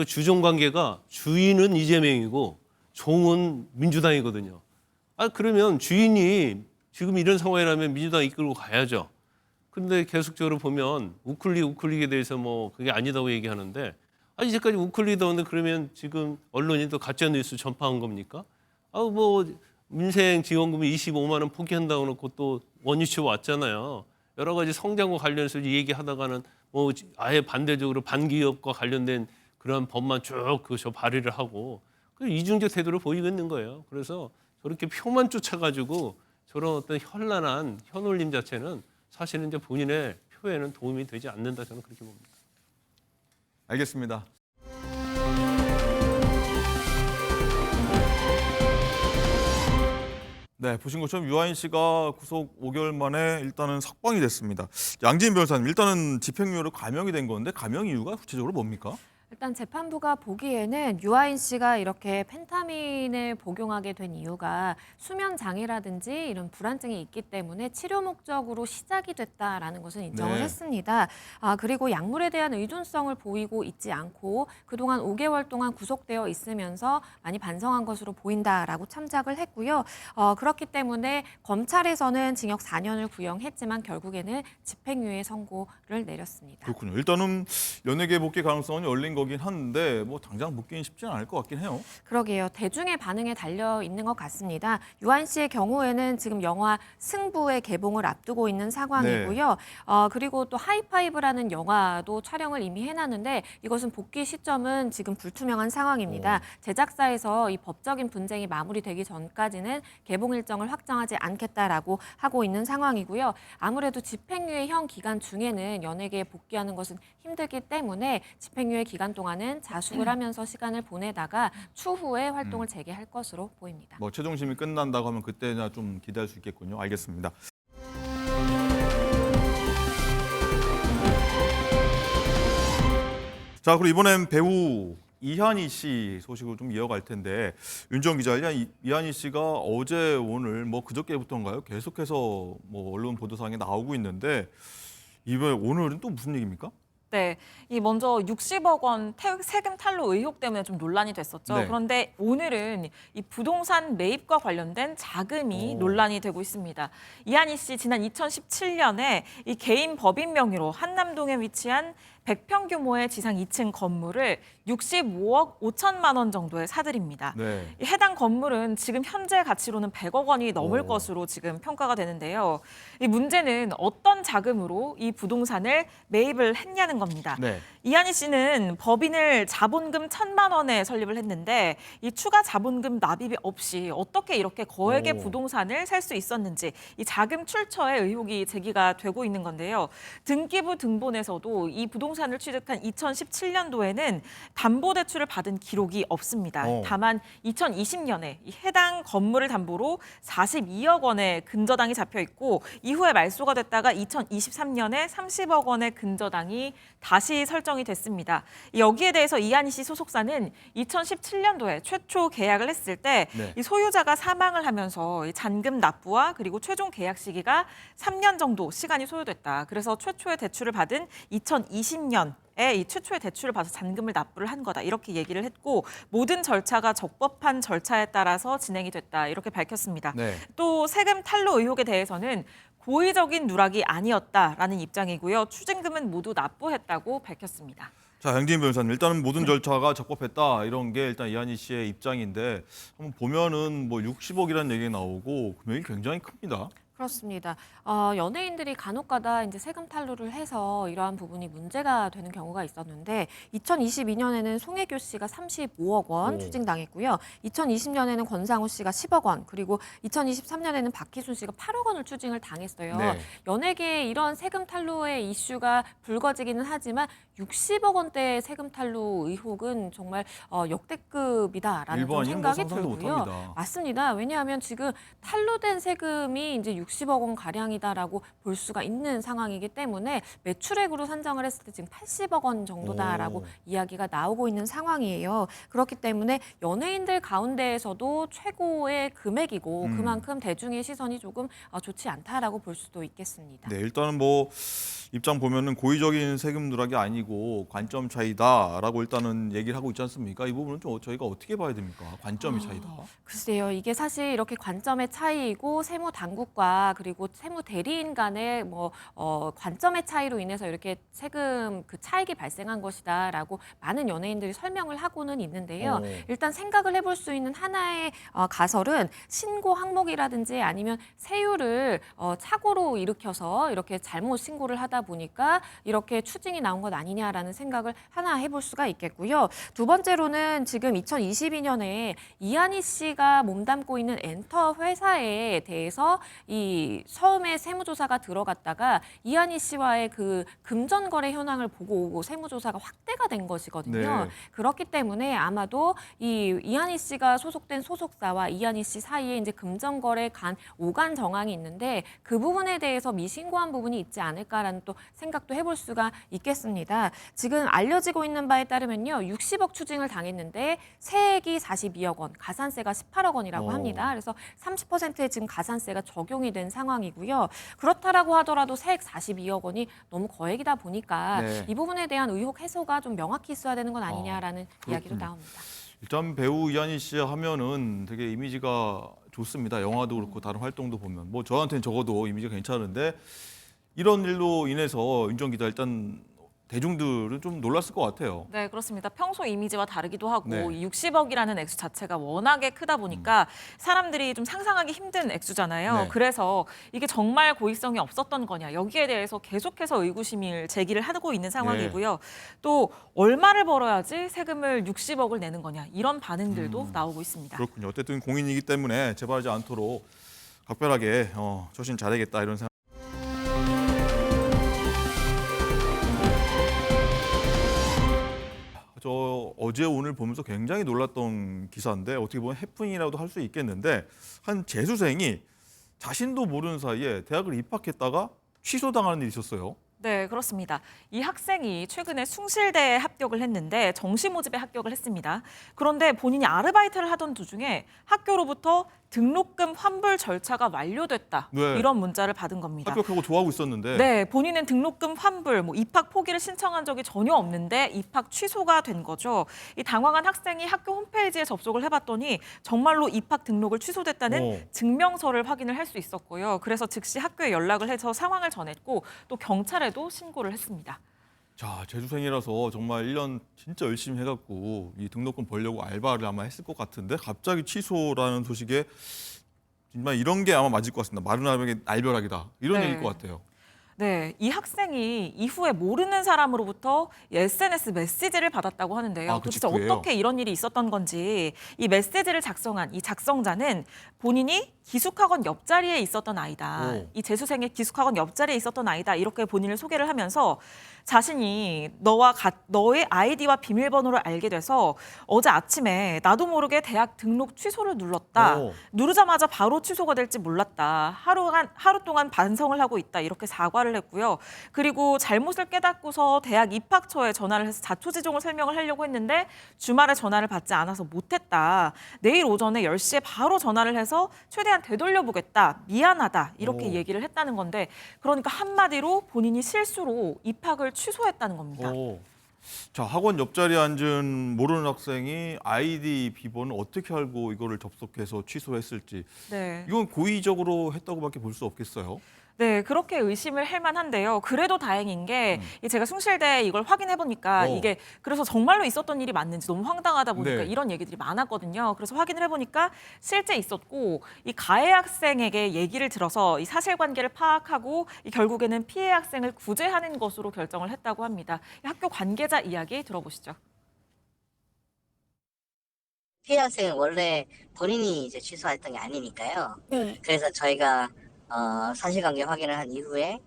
주종 관계가 주인은 이재명이고 종은 민주당이거든요. 그러면 주인이 지금 이런 상황이라면 민주당 이끌고 가야죠. 그런데 계속적으로 보면 우클릭에 대해서 뭐 그게 아니다고 얘기하는데 이제까지 우클릭도 없는데 그러면 지금 언론이 또 가짜 뉴스 전파한 겁니까? 뭐 민생 지원금이 25만 원 포기한다고 놓고 또 원위치 왔잖아요. 여러 가지 성장과 관련해서 얘기하다가는 뭐 아예 반대적으로 반기업과 관련된 그런 법만 쭉 발의를 하고 이중적 태도를 보이고 있는 거예요. 그래서 저렇게 표만 쫓아가지고 저런 어떤 현란한 현올림 자체는 사실은 이제 본인의 표에는 도움이 되지 않는다 저는 그렇게 봅니다. 알겠습니다. 네, 보신 것처럼 유아인 씨가 구속 5개월 만에 일단은 석방이 됐습니다. 양지인 변호사님, 일단은 집행유예로 감형이 된 건데 감형 이유가 구체적으로 뭡니까? 일단 재판부가 보기에는 유아인 씨가 이렇게 펜타민을 복용하게 된 이유가 수면 장애라든지 이런 불안증이 있기 때문에 치료 목적으로 시작이 됐다라는 것은 인정을 네. 했습니다. 그리고 약물에 대한 의존성을 보이고 있지 않고 그동안 5개월 동안 구속되어 있으면서 많이 반성한 것으로 보인다라고 참작을 했고요. 그렇기 때문에 검찰에서는 징역 4년을 구형했지만 결국에는 집행유예 선고를 내렸습니다. 그렇군요. 일단은 연예계 복귀 가능성은 열린 거긴 한데 뭐 당장 복귀는 쉽지는 않을 것 같긴 해요. 그러게요. 대중의 반응에 달려 있는 것 같습니다. 유한 씨의 경우에는 지금 영화 승부의 개봉을 앞두고 있는 상황이고요. 그리고 또 하이파이브라는 영화도 촬영을 이미 해놨는데 이것은 복귀 시점은 지금 불투명한 상황입니다. 제작사에서 이 법적인 분쟁이 마무리되기 전까지는 개봉 일정을 확정하지 않겠다라고 하고 있는 상황이고요. 아무래도 집행유예형 기간 중에는 연예계에 복귀하는 것은 힘들기 때문에 집행유예 기간 동안은 자숙을 하면서 시간을 보내다가 추후에 활동을 재개할 것으로 보입니다. 뭐 최종심이 끝난다고 하면 그때나 좀 기대할 수 있겠군요. 알겠습니다. 자, 그리고 이번엔 배우 이한희 씨 소식을 좀 이어갈 텐데 윤정 기자, 이한희 씨가 어제 오늘 뭐 그저께부터인가요? 계속해서 뭐 언론 보도상에 나오고 있는데 이번 오늘은 또 무슨 얘기입니까? 네, 이 먼저 60억 원 세금 탈루 의혹 때문에 좀 논란이 됐었죠. 네. 그런데 오늘은 이 부동산 매입과 관련된 자금이 논란이 되고 있습니다. 이한희 씨 지난 2017년에 이 개인 법인 명의로 한남동에 위치한 100평 규모의 지상 2층 건물을 65억 5천만 원 정도에 사들입니다. 네. 이 해당 건물은 지금 현재 가치로는 100억 원이 넘을 것으로 지금 평가가 되는데요. 이 문제는 어떤 자금으로 이 부동산을 매입을 했냐는 겁니다. 네. 이한희 씨는 법인을 자본금 1,000만 원에 설립을 했는데 이 추가 자본금 납입이 없이 어떻게 이렇게 거액의 부동산을 살 수 있었는지 이 자금 출처의 의혹이 제기가 되고 있는 건데요. 등기부 등본에서도 이 부동산 부동산을 취득한 2017년도에는 담보대출을 받은 기록이 없습니다. 다만 2020년에 해당 건물을 담보로 42억 원의 근저당이 잡혀 있고 이후에 말소가 됐다가 2023년에 30억 원의 근저당이 다시 설정이 됐습니다. 여기에 대해서 이한희 씨 소속사는 2017년도에 최초 계약을 했을 때 이 소유자가 사망을 하면서 이 잔금 납부와 그리고 최종 계약 시기가 3년 정도 시간이 소요됐다. 그래서 최초의 대출을 받은 2020년에 이 최초의 대출을 받아서 잔금을 납부를 한 거다. 이렇게 얘기를 했고 모든 절차가 적법한 절차에 따라서 진행이 됐다. 이렇게 밝혔습니다. 또 세금 탈루 의혹에 대해서는 고의적인 누락이 아니었다라는 입장이고요. 추징금은 모두 납부했다고 밝혔습니다. 자, 양진 변호사님, 일단은 모든 절차가 적법했다 이런 게 일단 이한희 씨의 입장인데 한번 보면은 뭐 60억이라는 얘기가 나오고 금액이 굉장히 큽니다. 그렇습니다. 연예인들이 간혹가다 이제 세금 탈루를 해서 이러한 부분이 문제가 되는 경우가 있었는데 2022년에는 송혜교 씨가 35억 원 추징당했고요. 2020년에는 권상우 씨가 10억 원, 그리고 2023년에는 박희순 씨가 8억 원을 추징을 당했어요. 연예계에 이런 세금 탈루의 이슈가 불거지기는 하지만 60억 원대의 세금 탈루 의혹은 정말 역대급이다라는 좀 생각이 들고요. 맞습니다. 왜냐하면 지금 탈루된 세금이 이제 60억 원 가량이다라고 볼 수가 있는 상황이기 때문에 매출액으로 산정을 했을 때 지금 80억 원 정도다라고 이야기가 나오고 있는 상황이에요. 그렇기 때문에 연예인들 가운데에서도 최고의 금액이고 그만큼 대중의 시선이 조금 좋지 않다라고 볼 수도 있겠습니다. 네, 일단은 뭐 입장 보면은 고의적인 세금 누락이 아니고 관점 차이다라고 일단은 얘기를 하고 있지 않습니까? 이 부분은 좀 저희가 어떻게 봐야 됩니까? 관점이 차이다. 글쎄요, 이게 사실 이렇게 관점의 차이이고 세무 당국과 그리고 세무 대리인 간의 관점의 차이로 인해서 이렇게 세금 그 차익이 발생한 것이다라고 많은 연예인들이 설명을 하고는 있는데요. 일단 생각을 해볼 수 있는 하나의 가설은 신고 항목이라든지 아니면 세율을 착오로 일으켜서 이렇게 잘못 신고를 하다 보니까 이렇게 추징이 나온 것 아니냐라는 생각을 하나 해볼 수가 있겠고요. 두 번째로는 지금 2022년에 이한희 씨가 몸담고 있는 엔터 회사에 대해서 이 처음에 세무조사가 들어갔다가 이한희 씨와의 그 금전 거래 현황을 보고 오고 세무조사가 확대가 된 것이거든요. 그렇기 때문에 아마도 이 이한희 씨가 소속된 소속사와 이한희 씨 사이에 이제 금전 거래 오간 정황이 있는데 그 부분에 대해서 미신고한 부분이 있지 않을까라는 또 생각도 해볼 수가 있겠습니다. 지금 알려지고 있는 바에 따르면요, 60억 추징을 당했는데 세액이 42억 원, 가산세가 18억 원이라고 합니다. 그래서 30%의 지금 가산세가 적용이 된 상황이고요. 그렇다라고 하더라도 세액 42억 원이 너무 거액이다 보니까 이 부분에 대한 의혹 해소가 좀 명확히 있어야 되는 건 아니냐라는 이야기도 나옵니다. 일단 배우 이한희 씨 하면은 되게 이미지가 좋습니다. 영화도 그렇고 다른 활동도 보면 뭐 저한테는 적어도 이미지가 괜찮은데 이런 일로 인해서 윤정 기자 일단 대중들은 좀 놀랐을 것 같아요. 네, 그렇습니다. 평소 이미지와 다르기도 하고 60억이라는 액수 자체가 워낙에 크다 보니까 사람들이 좀 상상하기 힘든 액수잖아요. 그래서 이게 정말 고의성이 없었던 거냐, 여기에 대해서 계속해서 의구심을 제기를 하고 있는 상황이고요. 또 얼마를 벌어야지 세금을 60억을 내는 거냐, 이런 반응들도 나오고 있습니다. 그렇군요. 어쨌든 공인이기 때문에 재발하지 않도록 각별하게 조심 잘해야겠다 이런 생각. 저 어제 오늘 보면서 굉장히 놀랐던 기사인데 어떻게 보면 해프닝이라도 할 수 있겠는데 한 재수생이 자신도 모르는 사이에 대학을 입학했다가 취소당하는 일이 있었어요. 네, 그렇습니다. 이 학생이 최근에 숭실대에 합격을 했는데 정시 모집에 합격을 했습니다. 그런데 본인이 아르바이트를 하던 도중에 학교로부터 등록금 환불 절차가 완료됐다. 이런 문자를 받은 겁니다. 합격하고 좋아하고 있었는데. 네, 본인은 등록금 환불, 입학 포기를 신청한 적이 전혀 없는데 입학 취소가 된 거죠. 이 당황한 학생이 학교 홈페이지에 접속을 해봤더니 정말로 입학 등록을 취소됐다는 증명서를 확인을 할 수 있었고요. 그래서 즉시 학교에 연락을 해서 상황을 전했고 또 경찰에도 신고를 했습니다. 자, 재수생이라서 정말 1년 진짜 열심히 해갖고 이 등록금 벌려고 알바를 아마 했을 것 같은데 갑자기 취소라는 소식에 정말 이런 게 아마 맞을 것 같습니다. 마른 알에게 날벼락이다. 이런 얘기일 것 같아요. 네, 이 학생이 이후에 모르는 사람으로부터 SNS 메시지를 받았다고 하는데요. 아, 그 도대체 직후에요? 어떻게 이런 일이 있었던 건지 이 메시지를 작성한 이 작성자는 본인이 기숙학원 옆자리에 있었던 아이다. 오. 이 재수생의 기숙학원 옆자리에 있었던 아이다. 이렇게 본인을 소개를 하면서 자신이 너의 아이디와 비밀번호를 알게 돼서 어제 아침에 나도 모르게 대학 등록 취소를 눌렀다. 오. 누르자마자 바로 취소가 될지 몰랐다. 하루 동안 반성을 하고 있다. 이렇게 사과를 했고요. 그리고 잘못을 깨닫고서 대학 입학처에 전화를 해서 자초지종을 설명을 하려고 했는데 주말에 전화를 받지 않아서 못했다. 내일 오전에 10시에 바로 전화를 해서 최대한 되돌려보겠다. 미안하다. 이렇게 오. 얘기를 했다는 건데 그러니까 한마디로 본인이 실수로 입학을 취소했다는 겁니다. 오. 자, 학원 옆자리에 앉은 모르는 학생이 아이디 비번을 어떻게 알고 이거를 접속해서 취소했을지 네. 이건 고의적으로 했다고밖에 볼 수 없겠어요. 네, 그렇게 의심을 할 만한데요. 그래도 다행인 게 제가 숭실대에 이걸 확인해 보니까 이게 그래서 정말로 있었던 일이 맞는지 너무 황당하다 보니까 네. 이런 얘기들이 많았거든요. 그래서 확인을 해보니까 실제 있었고 이 가해 학생에게 얘기를 들어서 이 사실관계를 파악하고 이 결국에는 피해 학생을 구제하는 것으로 결정을 했다고 합니다. 이 학교 관계자 이야기 들어보시죠. 피해 학생은 원래 본인이 이제 취소했던 게 아니니까요. 네. 그래서 저희가 사실관계 확인을 한 이후에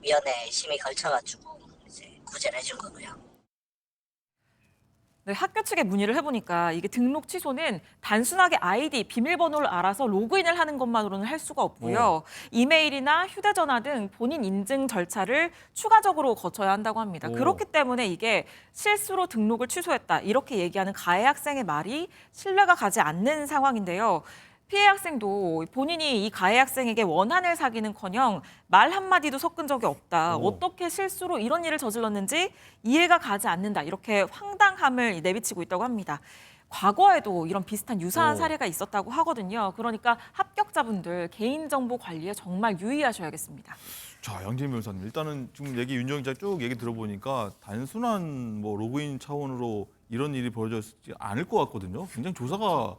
위원회 심의 걸쳐가지고 이제 구제를 해준 거고요. 네, 학교 측에 문의를 해보니까 이게 등록 취소는 단순하게 아이디, 비밀번호를 알아서 로그인을 하는 것만으로는 할 수가 없고요. 이메일이나 휴대전화 등 본인 인증 절차를 추가적으로 거쳐야 한다고 합니다. 오. 그렇기 때문에 이게 실수로 등록을 취소했다. 이렇게 얘기하는 가해 학생의 말이 신뢰가 가지 않는 상황인데요. 피해 학생도 본인이 이 가해 학생에게 원한을 사기는커녕 말 한마디도 섞은 적이 없다. 오. 어떻게 실수로 이런 일을 저질렀는지 이해가 가지 않는다. 이렇게 황당함을 내비치고 있다고 합니다. 과거에도 이런 비슷한 유사한 오. 사례가 있었다고 하거든요. 그러니까 합격자분들 개인정보 관리에 정말 유의하셔야겠습니다. 자, 양재민 변호사님, 일단은 지금 윤정 기자 쭉 얘기 들어보니까 단순한 뭐 로그인 차원으로 이런 일이 벌어졌지 않을 것 같거든요. 굉장히 조사가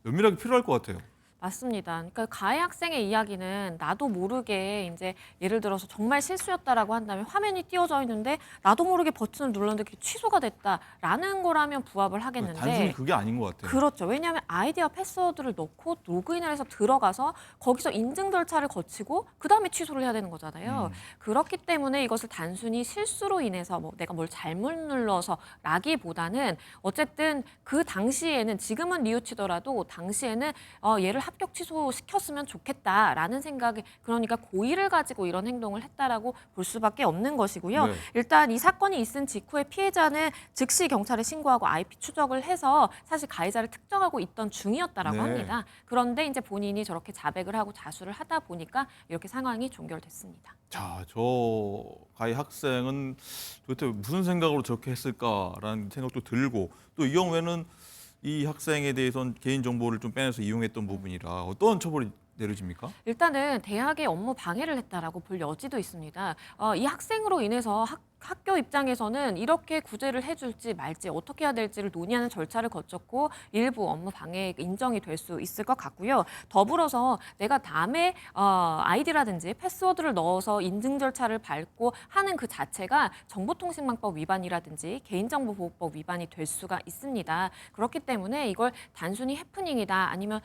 면밀하게 필요할 것 같아요. 맞습니다. 그러니까 가해 학생의 이야기는 나도 모르게 이제 예를 들어서 정말 실수였다라고 한다면 화면이 띄워져 있는데 나도 모르게 버튼을 눌렀는데 그게 취소가 됐다라는 거라면 부합을 하겠는데 단순히 그게 아닌 것 같아요. 그렇죠. 왜냐하면 아이디와 패스워드를 넣고 로그인을 해서 들어가서 거기서 인증 절차를 거치고 그다음에 취소를 해야 되는 거잖아요. 그렇기 때문에 이것을 단순히 실수로 인해서 뭐 내가 뭘 잘못 눌러서라기보다는 어쨌든 그 당시에는 지금은 뉘우치더라도 당시에는 얘를 합격 취소시켰으면 좋겠다라는 생각이 그러니까 고의를 가지고 이런 행동을 했다라고 볼 수밖에 없는 것이고요. 네. 일단 이 사건이 있은 직후에 피해자는 즉시 경찰에 신고하고 IP 추적을 해서 사실 가해자를 특정하고 있던 중이었다라고 네. 합니다. 그런데 이제 본인이 저렇게 자백을 하고 자수를 하다 보니까 이렇게 상황이 종결됐습니다. 자, 저 가해 학생은 도대체 무슨 생각으로 저렇게 했을까라는 생각도 들고 또 이 경우에는 이 학생에 대해서는 개인정보를 좀 빼내서 이용했던 부분이라 어떤 처벌이 내려집니까? 일단은 대학의 업무 방해를 했다라고 볼 여지도 있습니다. 이 학생으로 인해서 학교 입장에서는 이렇게 구제를 해줄지 말지 어떻게 해야 될지를 논의하는 절차를 거쳤고 일부 업무 방해 인정이 될 수 있을 것 같고요. 더불어서 내가 다음에 아이디라든지 패스워드를 넣어서 인증 절차를 밟고 하는 그 자체가 정보통신망법 위반이라든지 개인정보보호법 위반이 될 수가 있습니다. 그렇기 때문에 이걸 단순히 해프닝이다 아니면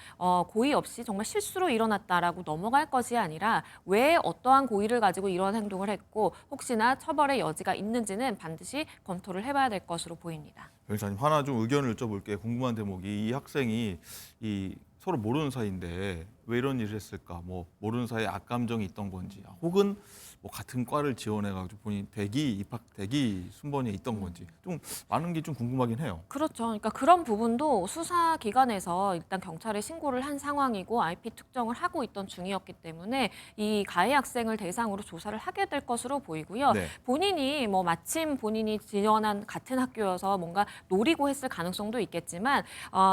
고의 없이 정말 실수로 일어났다라고 넘어갈 것이 아니라 왜 어떠한 고의를 가지고 이런 행동을 했고 혹시나 처벌의 여지가 있는지는 반드시 검토를 해봐야 될 것으로 보입니다. 변호사님, 하나 좀 의견을 여쭤볼게요. 궁금한 대목이 이 학생이 서로 모르는 사이인데 왜 이런 일을 했을까? 뭐 모르는 사이에 악감정이 있던 건지 혹은 뭐 같은 과를 지원해가지고 본인 입학 대기 순번에 있던 건지 좀 많은 게 좀 궁금하긴 해요. 그렇죠. 그러니까 그런 부분도 수사기관에서 일단 경찰에 신고를 한 상황이고 IP 특정을 하고 있던 중이었기 때문에 이 가해 학생을 대상으로 조사를 하게 될 것으로 보이고요. 네. 본인이 뭐 마침 본인이 지원한 같은 학교여서 뭔가 노리고 했을 가능성도 있겠지만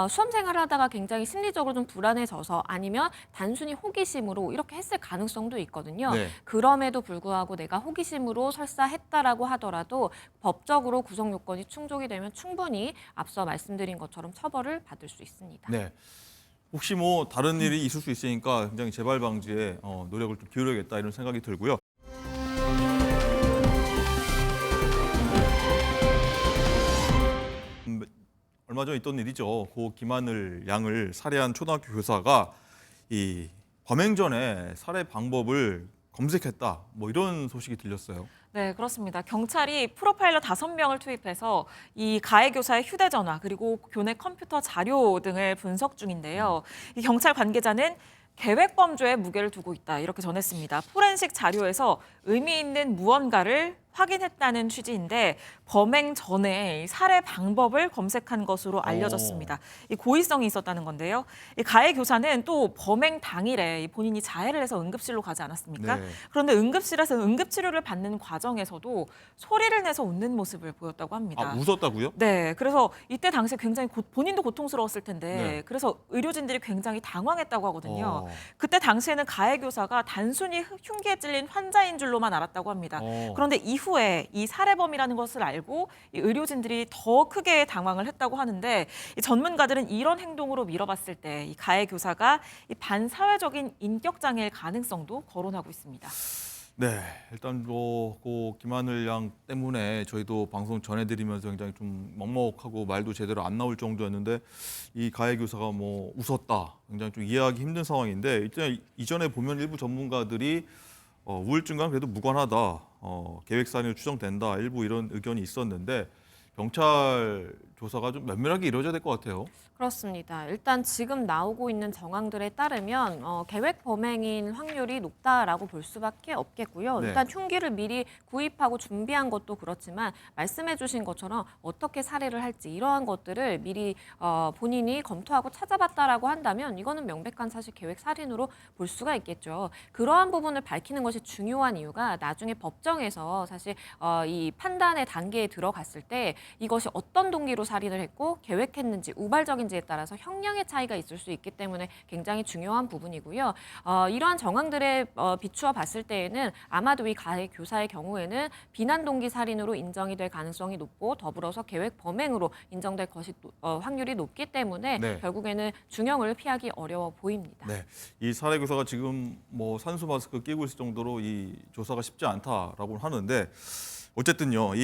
수험 생활을 하다가 굉장히 심리적으로 좀 불안해져서 아니면 단순히 호기심으로 이렇게 했을 가능성도 있거든요. 네. 그럼에도 불구하고 내가 호기심으로 설사 했다라고 하더라도 법적으로 구성 요건이 충족이 되면 충분히 앞서 말씀드린 것처럼 처벌을 받을 수 있습니다. 네. 혹시 뭐 다른 일이 있을 수 있으니까 굉장히 재발 방지에 노력을 좀 기울여야겠다 이런 생각이 들고요. 얼마 전에 있던 일이죠. 고 김하늘 양을 살해한 초등학교 교사가 이 범행 전에 살해 방법을 검색했다. 뭐 이런 소식이 들렸어요. 네, 그렇습니다. 경찰이 프로파일러 5명을 투입해서 이 가해 교사의 휴대전화 그리고 교내 컴퓨터 자료 등을 분석 중인데요. 이 경찰 관계자는 계획 범죄에 무게를 두고 있다 이렇게 전했습니다. 포렌식 자료에서 의미 있는 무언가를 확인했다는 취지인데 범행 전에 살해 방법을 검색한 것으로 알려졌습니다. 이 고의성이 있었다는 건데요. 이 가해 교사는 또 범행 당일에 본인이 자해를 해서 응급실로 가지 않았습니까? 네. 그런데 응급실에서 응급치료를 받는 과정에서도 소리를 내서 웃는 모습을 보였다고 합니다. 아, 웃었다고요? 네, 그래서 이때 당시에 굉장히 본인도 고통스러웠을 텐데 네. 그래서 의료진들이 굉장히 당황했다고 하거든요. 그때 당시에는 가해 교사가 단순히 흉기에 찔린 환자인 줄로만 알았다고 합니다. 그런데 이후에 이 살해범이라는 것을 알고 이 의료진들이 더 크게 당황을 했다고 하는데 이 전문가들은 이런 행동으로 미뤄봤을 때 이 가해 교사가 이 반사회적인 인격 장애일 가능성도 거론하고 있습니다. 네, 일단 고 김하늘 양 때문에 저희도 방송 전해드리면서 굉장히 좀 먹먹하고 말도 제대로 안 나올 정도였는데 이 가해 교사가 뭐 웃었다, 굉장히 좀 이해하기 힘든 상황인데 일단 이전에 보면 일부 전문가들이 우울증과 그래도 무관하다, 계획살인으로 추정된다, 일부 이런 의견이 있었는데 경찰 조사가 좀 면밀하게 이루어져야 될 것 같아요. 그렇습니다. 일단 지금 나오고 있는 정황들에 따르면 계획 범행인 확률이 높다라고 볼 수밖에 없겠고요. 네. 일단 흉기를 미리 구입하고 준비한 것도 그렇지만 말씀해 주신 것처럼 어떻게 살해를 할지 이러한 것들을 미리 본인이 검토하고 찾아봤다라고 한다면 이거는 명백한 사실 계획 살인으로 볼 수가 있겠죠. 그러한 부분을 밝히는 것이 중요한 이유가 나중에 법정에서 사실 이 판단의 단계에 들어갔을 때 이것이 어떤 동기로 살인을 했고 계획했는지 우발적인지에 따라서 형량의 차이가 있을 수 있기 때문에 굉장히 중요한 부분이고요. 이러한 정황들에 비추어 봤을 때에는 아마도 이 가해 교사의 경우에는 비난 동기 살인으로 인정이 될 가능성이 높고 더불어서 계획 범행으로 인정될 것이 확률이 높기 때문에 네. 결국에는 중형을 피하기 어려워 보입니다. 네, 이 살해 교사가 지금 뭐 산수 마스크 끼고 있을 정도로 이 조사가 쉽지 않다라고 하는데 어쨌든요,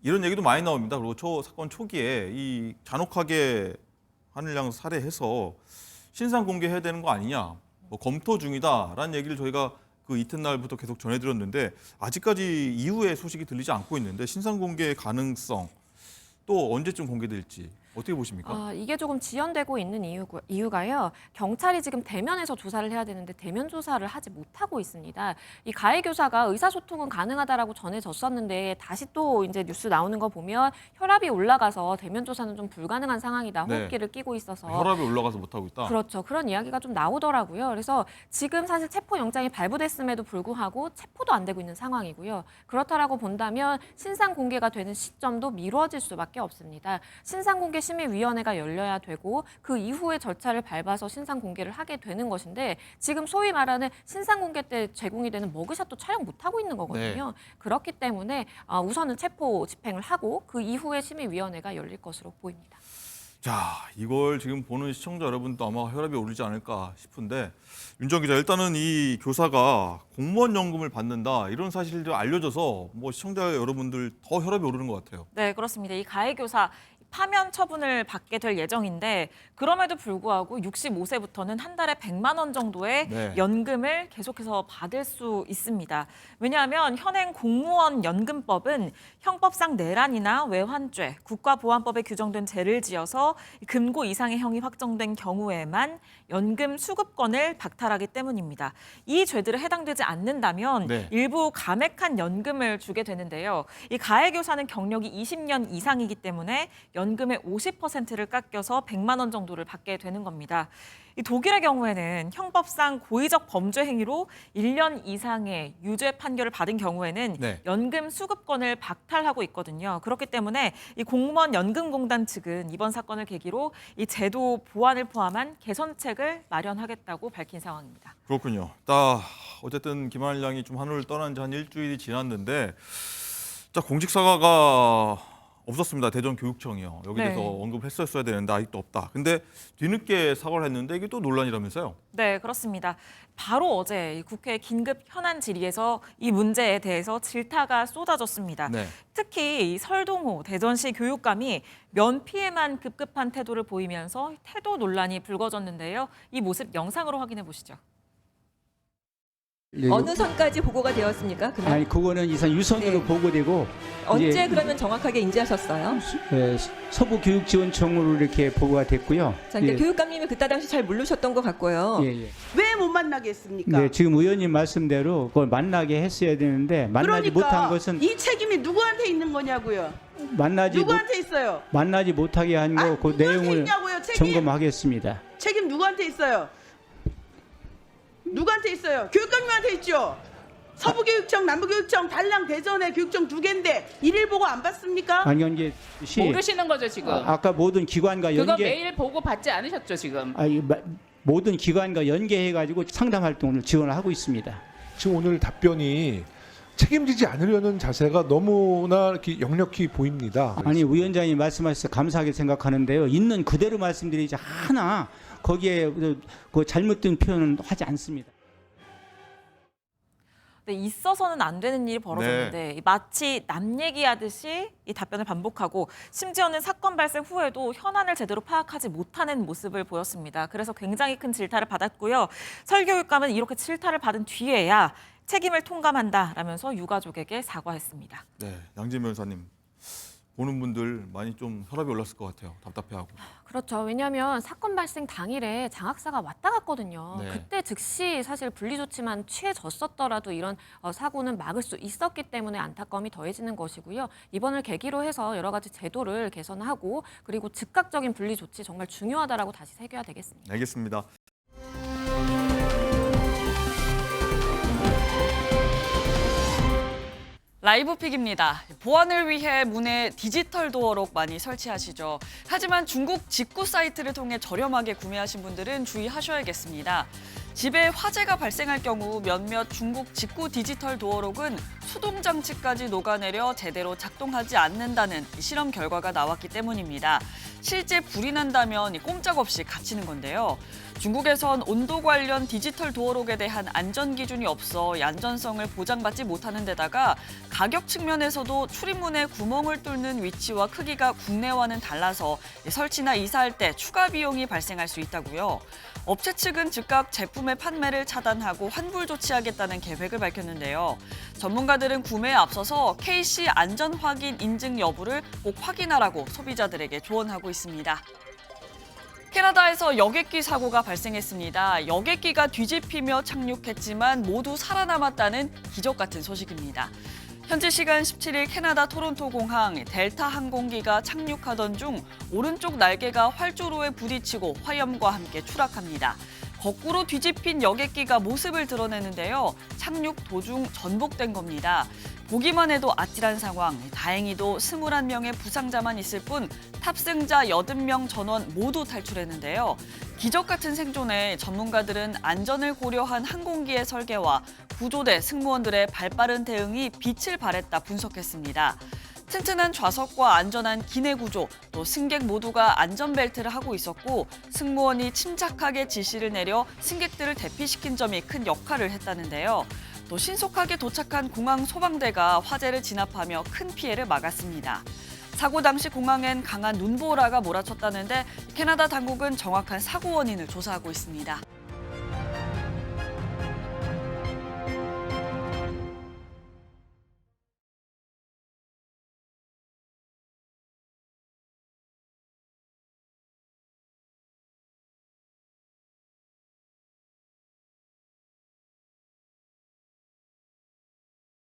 이런 얘기도 많이 나옵니다. 그리고 사건 초기에 이 잔혹하게 하늘 양 살해해서 신상 공개해야 되는 거 아니냐, 뭐 검토 중이다라는 얘기를 저희가 그 이튿날부터 계속 전해드렸는데 아직까지 이후에 소식이 들리지 않고 있는데 신상 공개 가능성 또 언제쯤 공개될지 어떻게 보십니까? 이게 조금 지연되고 있는 이유가요. 경찰이 지금 대면에서 조사를 해야 되는데 대면 조사를 하지 못하고 있습니다. 이 가해 교사가 의사소통은 가능하다라고 전해졌었는데 다시 또 이제 뉴스 나오는 거 보면 혈압이 올라가서 대면 조사는 좀 불가능한 상황이다. 네. 호흡기를 끼고 있어서. 혈압이 올라가서 못하고 있다? 그렇죠. 그런 이야기가 좀 나오더라고요. 그래서 지금 사실 체포영장이 발부됐음에도 불구하고 체포도 안 되고 있는 상황이고요. 그렇다라고 본다면 신상 공개가 되는 시점도 미뤄질 수밖에 없습니다. 신상 공개 심의위원회가 열려야 되고 그 이후의 절차를 밟아서 신상 공개를 하게 되는 것인데 지금 소위 말하는 신상 공개 때 제공이 되는 머그샷도 촬영 못하고 있는 거거든요. 그렇기 때문에 우선은 체포 집행을 하고 그 이후에 심의위원회가 열릴 것으로 보입니다. 자, 이걸 지금 보는 시청자 여러분도 아마 혈압이 오르지 않을까 싶은데 윤정 기자, 일단은 이 교사가 공무원 연금을 받는다 이런 사실도 알려져서 뭐 시청자 여러분들 더 혈압이 오르는 것 같아요. 네, 그렇습니다. 이 가해 교사 파면 처분을 받게 될 예정인데 그럼에도 불구하고 65세부터는 한 달에 100만 원 정도의 네. 연금을 계속해서 받을 수 있습니다. 왜냐하면 현행 공무원 연금법은 형법상 내란이나 외환죄, 국가보안법에 규정된 죄를 지어서 금고 이상의 형이 확정된 경우에만 연금 수급권을 박탈하기 때문입니다. 이 죄들에 해당되지 않는다면 네. 일부 감액한 연금을 주게 되는데요. 이 가해 교사는 경력이 20년 이상이기 때문에 연금의 50%를 깎여서 100만 원 정도를 받게 되는 겁니다. 이 독일의 경우에는 형법상 고의적 범죄 행위로 1년 이상의 유죄 판결을 받은 경우에는 네. 연금 수급권을 박탈하고 있거든요. 그렇기 때문에 이 공무원 연금공단 측은 이번 사건을 계기로 이 제도 보완을 포함한 개선책을 마련하겠다고 밝힌 상황입니다. 그렇군요. 어쨌든 김하늘 양이 좀 하늘을 떠난 지 한 일주일이 지났는데 자, 공직사과가 없었습니다. 대전교육청이요. 여기서 네. 언급했었어야 되는데 아직도 없다. 근데 뒤늦게 사과를 했는데 이게 또 논란이라면서요? 네, 그렇습니다. 바로 어제 이 국회 긴급 현안 질의에서 이 문제에 대해서 질타가 쏟아졌습니다. 네. 특히 이 설동호 대전시 교육감이 면피에만 급급한 태도를 보이면서 태도 논란이 불거졌는데요. 이 모습 영상으로 확인해 보시죠. 어느 선까지 보고가 되었습니까? 그날? 아니 그거는 이상 유선으로 네. 보고되고 언제 이제 그러면 정확하게 인지하셨어요? 서부교육지원청으로 이렇게 보고가 됐고요. 자, 근데 예. 교육감님이 그때 당시 잘 모르셨던 것 같고요. 예. 왜 못 만나게 했습니까? 네, 지금 의원님 말씀대로 그걸 만나게 했어야 되는데 만나지 못한 것은 이 책임이 누구한테 있는 거냐고요? 누구한테 있어요? 만나지 못하게 한 거 그 누구한테 내용을 있냐고요, 책임? 점검하겠습니다. 책임 누구한테 있어요? 누구한테 있어요? 교육감님한테 있죠. 서부교육청, 남부교육청, 달랑, 대전에 교육청 2개인데 일일 보고 안 받습니까? 아니 이제 모르시는 거죠 지금. 아까 모든 기관과 그거 연계 매일 보고 받지 않으셨죠 지금. 모든 기관과 연계해가지고 상담 활동을 지원을 하고 있습니다. 지금 오늘 답변이 책임지지 않으려는 자세가 너무나 이렇게 역력히 보입니다. 아니 위원장님 말씀하셔서 감사하게 생각하는데요. 있는 그대로 말씀드리지 하나 거기에 그 잘못된 표현은 하지 않습니다. 네, 있어서는 안 되는 일이 벌어졌는데 마치 남 얘기하듯이 이 답변을 반복하고 심지어는 사건 발생 후에도 현안을 제대로 파악하지 못하는 모습을 보였습니다. 그래서 굉장히 큰 질타를 받았고요. 설 교육감은 이렇게 질타를 받은 뒤에야 책임을 통감한다라면서 유가족에게 사과했습니다. 네, 양진 변호사님. 보는 분들 많이 좀 혈압이 올랐을 것 같아요. 답답해하고. 그렇죠. 왜냐하면 사건 발생 당일에 장학사가 왔다 갔거든요. 네. 그때 즉시 사실 분리조치만 취해졌었더라도 이런 사고는 막을 수 있었기 때문에 안타까움이 더해지는 것이고요. 이번을 계기로 해서 여러 가지 제도를 개선하고 그리고 즉각적인 분리조치 정말 중요하다라고 다시 새겨야 되겠습니다. 알겠습니다. 라이브픽입니다. 보안을 위해 문에 디지털 도어록 많이 설치하시죠. 하지만 중국 직구 사이트를 통해 저렴하게 구매하신 분들은 주의하셔야겠습니다. 집에 화재가 발생할 경우 몇몇 중국 직구 디지털 도어록은 수동 장치까지 녹아내려 제대로 작동하지 않는다는 실험 결과가 나왔기 때문입니다. 실제 불이 난다면 꼼짝없이 갇히는 건데요. 중국에선 온도 관련 디지털 도어록에 대한 안전 기준이 없어 안전성을 보장받지 못하는 데다가 가격 측면에서도 출입문에 구멍을 뚫는 위치와 크기가 국내와는 달라서 설치나 이사할 때 추가 비용이 발생할 수 있다고요. 업체 측은 즉각 제품의 판매를 차단하고 환불 조치하겠다는 계획을 밝혔는데요. 전문가들은 구매에 앞서서 KC 안전 확인 인증 여부를 꼭 확인하라고 소비자들에게 조언하고 있습니다. 캐나다에서 여객기 사고가 발생했습니다. 여객기가 뒤집히며 착륙했지만 모두 살아남았다는 기적 같은 소식입니다. 현지 시간 17일 캐나다 토론토 공항 델타 항공기가 착륙하던 중 오른쪽 날개가 활주로에 부딪히고 화염과 함께 추락합니다. 거꾸로 뒤집힌 여객기가 모습을 드러내는데요. 착륙 도중 전복된 겁니다. 보기만 해도 아찔한 상황. 다행히도 21명의 부상자만 있을 뿐 탑승자 80명 전원 모두 탈출했는데요. 기적 같은 생존에 전문가들은 안전을 고려한 항공기의 설계와 구조대 승무원들의 발빠른 대응이 빛을 발했다 분석했습니다. 튼튼한 좌석과 안전한 기내 구조, 또 승객 모두가 안전벨트를 하고 있었고 승무원이 침착하게 지시를 내려 승객들을 대피시킨 점이 큰 역할을 했다는데요. 또 신속하게 도착한 공항 소방대가 화재를 진압하며 큰 피해를 막았습니다. 사고 당시 공항엔 강한 눈보라가 몰아쳤다는데 캐나다 당국은 정확한 사고 원인을 조사하고 있습니다.